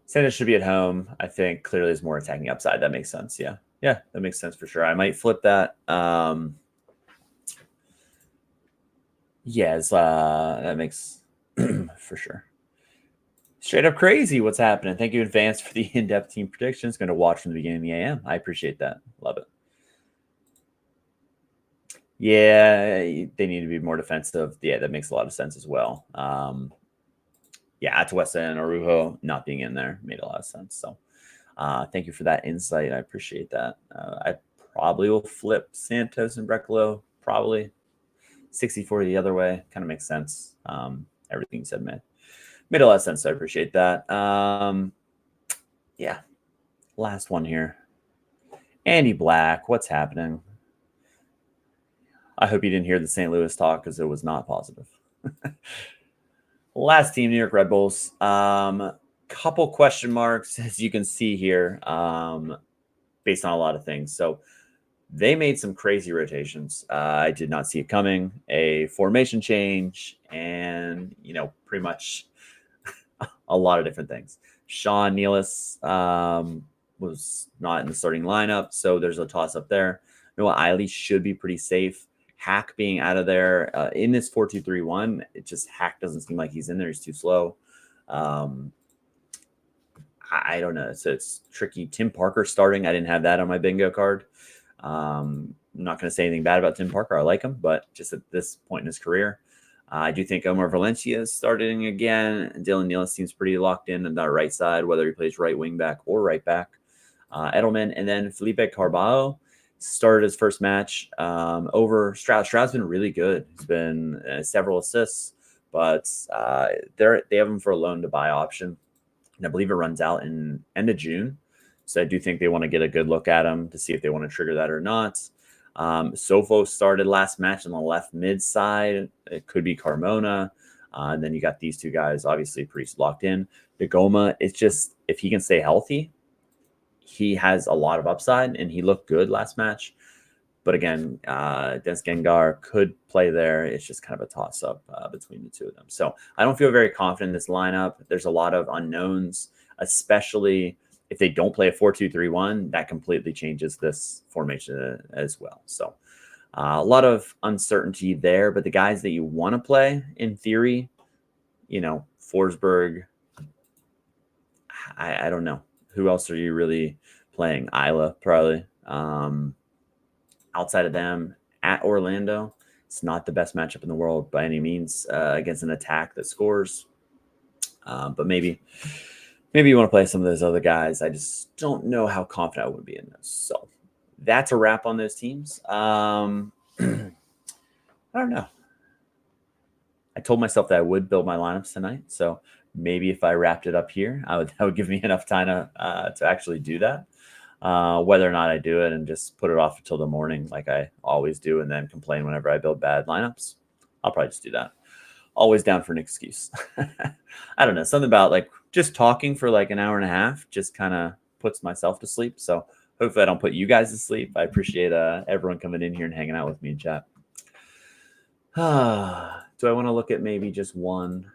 Sanders should be at home. I think clearly is more attacking upside. That makes sense. Yeah, that makes sense for sure. I might flip that. Yes, that makes for sure. Straight up crazy what's happening. Thank you in advance for the in-depth team predictions. Going to watch from the beginning of the AM. I appreciate that. Love it. Yeah, they need to be more defensive. Yeah, that makes a lot of sense as well. Yeah, Atuesta and Araujo not being in there made a lot of sense. So thank you for that insight. I appreciate that. I probably will flip Santos and Brecalo, probably 60-40 the other way. Kind of makes sense. Everything you said made a lot of sense. So I appreciate that. Yeah, last one here. Andy Black, what's happening? I hope you didn't hear the St. Louis talk because it was not positive. Last team, New York Red Bulls. Couple question marks, as you can see here, based on a lot of things. So they made some crazy rotations. I did not see it coming. A formation change and, pretty much a lot of different things. Sean Nealis was not in the starting lineup, so there's a toss-up there. Noah Eiley should be pretty safe. Hack being out of there in this 4-2-3-1, it just Hack doesn't seem like he's in there. He's too slow. I don't know. So it's tricky. Tim Parker starting. I didn't have that on my bingo card. I'm not going to say anything bad about Tim Parker. I like him, but just at this point in his career, I do think Omar Valencia is starting again. Dylan Nealon seems pretty locked in on the right side, whether he plays right wing back or right back. Edelman, and then Felipe Carvalho started his first match over Stroud. Stroud's been really good. He's been several assists, but they have him for a loan to buy option. And I believe it runs out in end of June. So I do think they want to get a good look at him to see if they want to trigger that or not. Sofo started last match on the left mid side. It could be Carmona. And then you got these two guys, obviously pretty locked in. De Goma, it's just, if he can stay healthy, he has a lot of upside, and he looked good last match. But again, Dennis Gengar could play there. It's just kind of a toss-up between the two of them. So I don't feel very confident in this lineup. There's a lot of unknowns, especially if they don't play a 4-2-3-1. That completely changes this formation as well. So a lot of uncertainty there. But the guys that you want to play, in theory, Forsberg, I don't know. Who else are you really playing? Isla, probably. Outside of them, at Orlando, it's not the best matchup in the world by any means against an attack that scores. But maybe you want to play some of those other guys. I just don't know how confident I would be in those. So that's a wrap on those teams. I don't know. I told myself that I would build my lineups tonight. So maybe if I wrapped it up here, that would give me enough time to actually do that. Whether or not I do it and just put it off until the morning like I always do and then complain whenever I build bad lineups, I'll probably just do that. Always down for an excuse. I don't know. Something about like just talking for like an hour and a half just kind of puts myself to sleep. So hopefully I don't put you guys to sleep. I appreciate everyone coming in here and hanging out with me in chat. Do I want to look at maybe just one?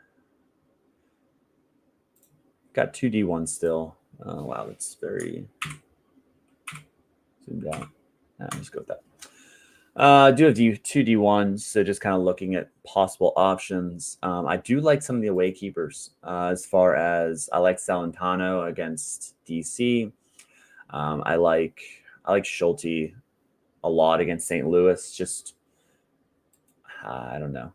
Got 2D1 still. Oh, wow, that's very zoomed out. Let's go with that. I do have 2D1s, so just kind of looking at possible options. I do like some of the away keepers as far as I like Salentano against DC. I like Schulte a lot against St. Louis. Just, I don't know.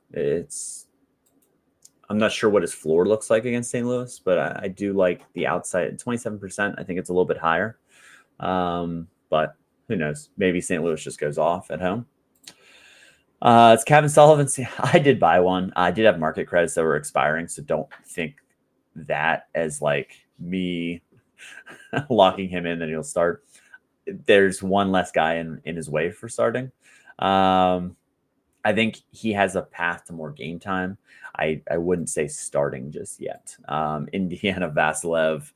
I'm not sure what his floor looks like against St. Louis, but I do like the outside 27%. I think it's a little bit higher. But who knows? Maybe St. Louis just goes off at home. It's Kevin Sullivan. See, I did buy one. I did have market credits that were expiring, so don't think that as like me locking him in that he'll start. There's one less guy in his way for starting. I think he has a path to more game time. I wouldn't say starting just yet. Indiana Vasilev,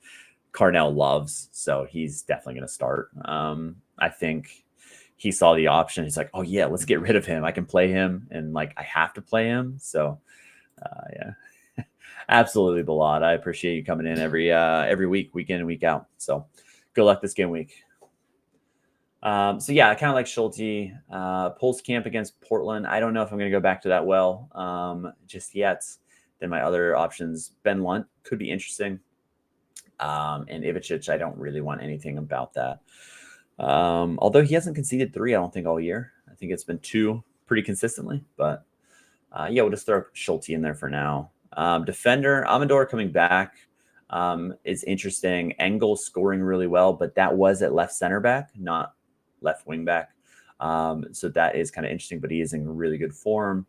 Carnell loves, so he's definitely going to start. I think he saw the option. He's like, oh yeah, let's get rid of him. I can play him, and like I have to play him. So yeah, absolutely, Balad. I appreciate you coming in every week, week in and week out. So good luck this game week. So yeah, I kind of like Schulte. Pulse camp against Portland. I don't know if I'm going to go back to that well just yet. Then my other options, Ben Lunt could be interesting. And Ivicic, I don't really want anything about that. Although he hasn't conceded 3, I don't think all year. I think it's been 2 pretty consistently. But yeah, we'll just throw Schulte in there for now. Defender, Amador coming back is interesting. Engel scoring really well, but that was at left center back, not left wing back. So that is kind of interesting, but he is in really good form.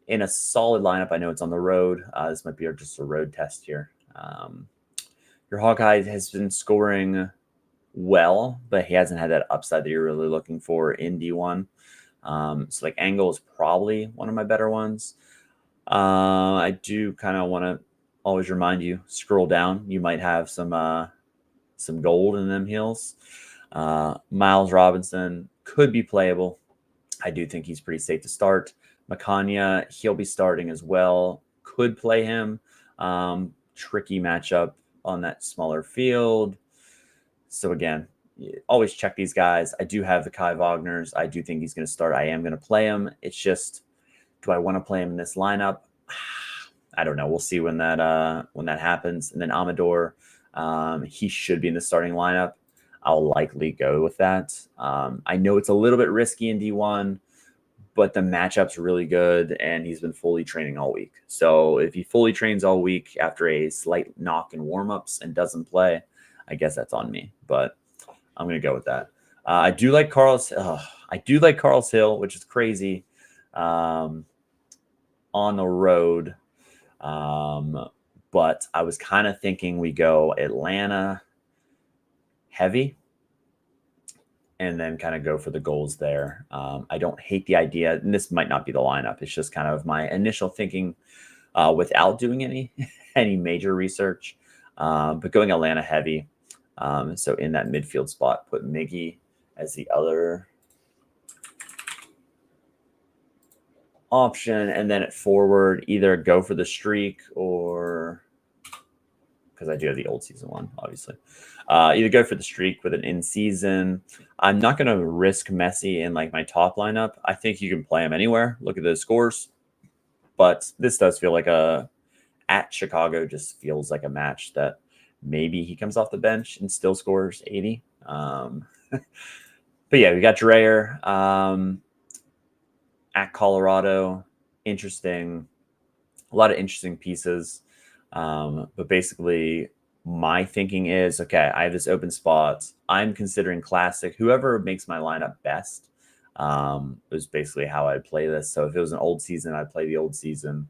In a solid lineup, I know it's on the road. This might be just a road test here. Your Hawkeye has been scoring well, but he hasn't had that upside that you're really looking for in D1. So like Engel is probably one of my better ones. I do kind of want to always remind you, scroll down. You might have some gold in them heels. Miles Robinson could be playable. I do think he's pretty safe to start. Macania, he'll be starting as well. Could play him. Tricky matchup on that smaller field. So again, always check these guys. I do have the Kai Wagners. I do think he's going to start. I am going to play him. It's just, do I want to play him in this lineup? I don't know. We'll see when that happens. And then Amador, he should be in the starting lineup. I'll likely go with that. I know it's a little bit risky in D1, but the matchup's really good, and he's been fully training all week. So if he fully trains all week after a slight knock in warmups and doesn't play, I guess that's on me. But I'm going to go with that. I do like Carlos Hill, which is crazy, on the road. But I was kind of thinking we go Atlanta heavy and then kind of go for the goals there. I don't hate the idea, and this might not be the lineup. It's just kind of my initial thinking without doing any major research, but going Atlanta heavy. So in that midfield spot, put Miggy as the other option, and then at forward, either go for the streak or, because I do have the old season one, obviously, either go for the streak with an in-season. I'm not going to risk Messi in like my top lineup. I think you can play him anywhere. Look at those scores. But this does feel like at Chicago just feels like a match that maybe he comes off the bench and still scores 80. But yeah, we got Dreyer at Colorado. Interesting. A lot of interesting pieces. But basically my thinking is, okay, I have this open spot. I'm considering classic. Whoever makes my lineup best is basically how I'd play this. So if it was an old season, I'd play the old season.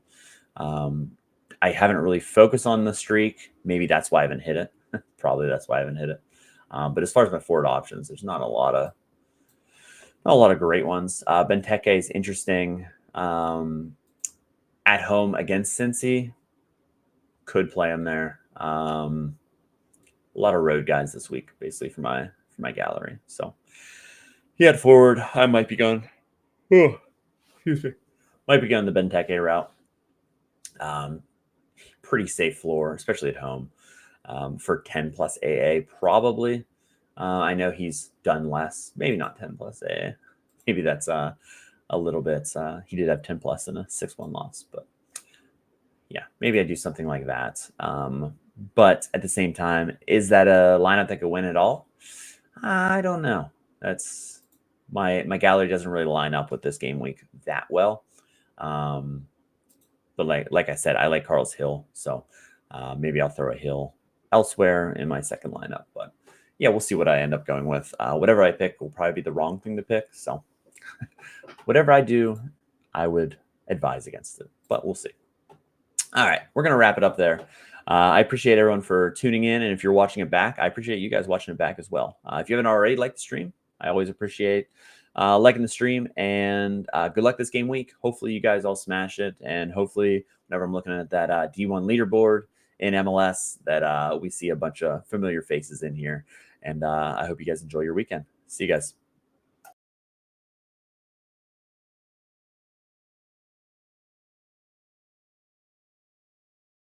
I haven't really focused on the streak. Maybe that's why I haven't hit it. Probably that's why I haven't hit it. But as far as my forward options, there's not a lot of great ones. Benteke is interesting. At home against Cincy, could play him there. A lot of road guys this week, basically for my gallery. So he had forward. I might be going. Oh, excuse me. Might be going the Benteke route. Pretty safe floor, especially at home, for 10 plus AA, probably. I know he's done less, maybe not 10 plus AA. Maybe that's a little bit. He did have 10 plus in a 6-1 loss, but yeah, maybe I do something like that. But at the same time, is that a lineup that could win it all? I don't know. That's my gallery doesn't really line up with this game week that well. But like I said, I like Carlos Hill, so maybe I'll throw a Hill elsewhere in my second lineup. But yeah, we'll see what I end up going with. Whatever I pick will probably be the wrong thing to pick. So whatever I do, I would advise against it. But we'll see. All right, we're going to wrap it up there. I appreciate everyone for tuning in. And if you're watching it back, I appreciate you guys watching it back as well. If you haven't already liked the stream, I always appreciate liking the stream. And good luck this game week. Hopefully you guys all smash it. And hopefully whenever I'm looking at that D1 leaderboard in MLS, that we see a bunch of familiar faces in here. And I hope you guys enjoy your weekend. See you guys.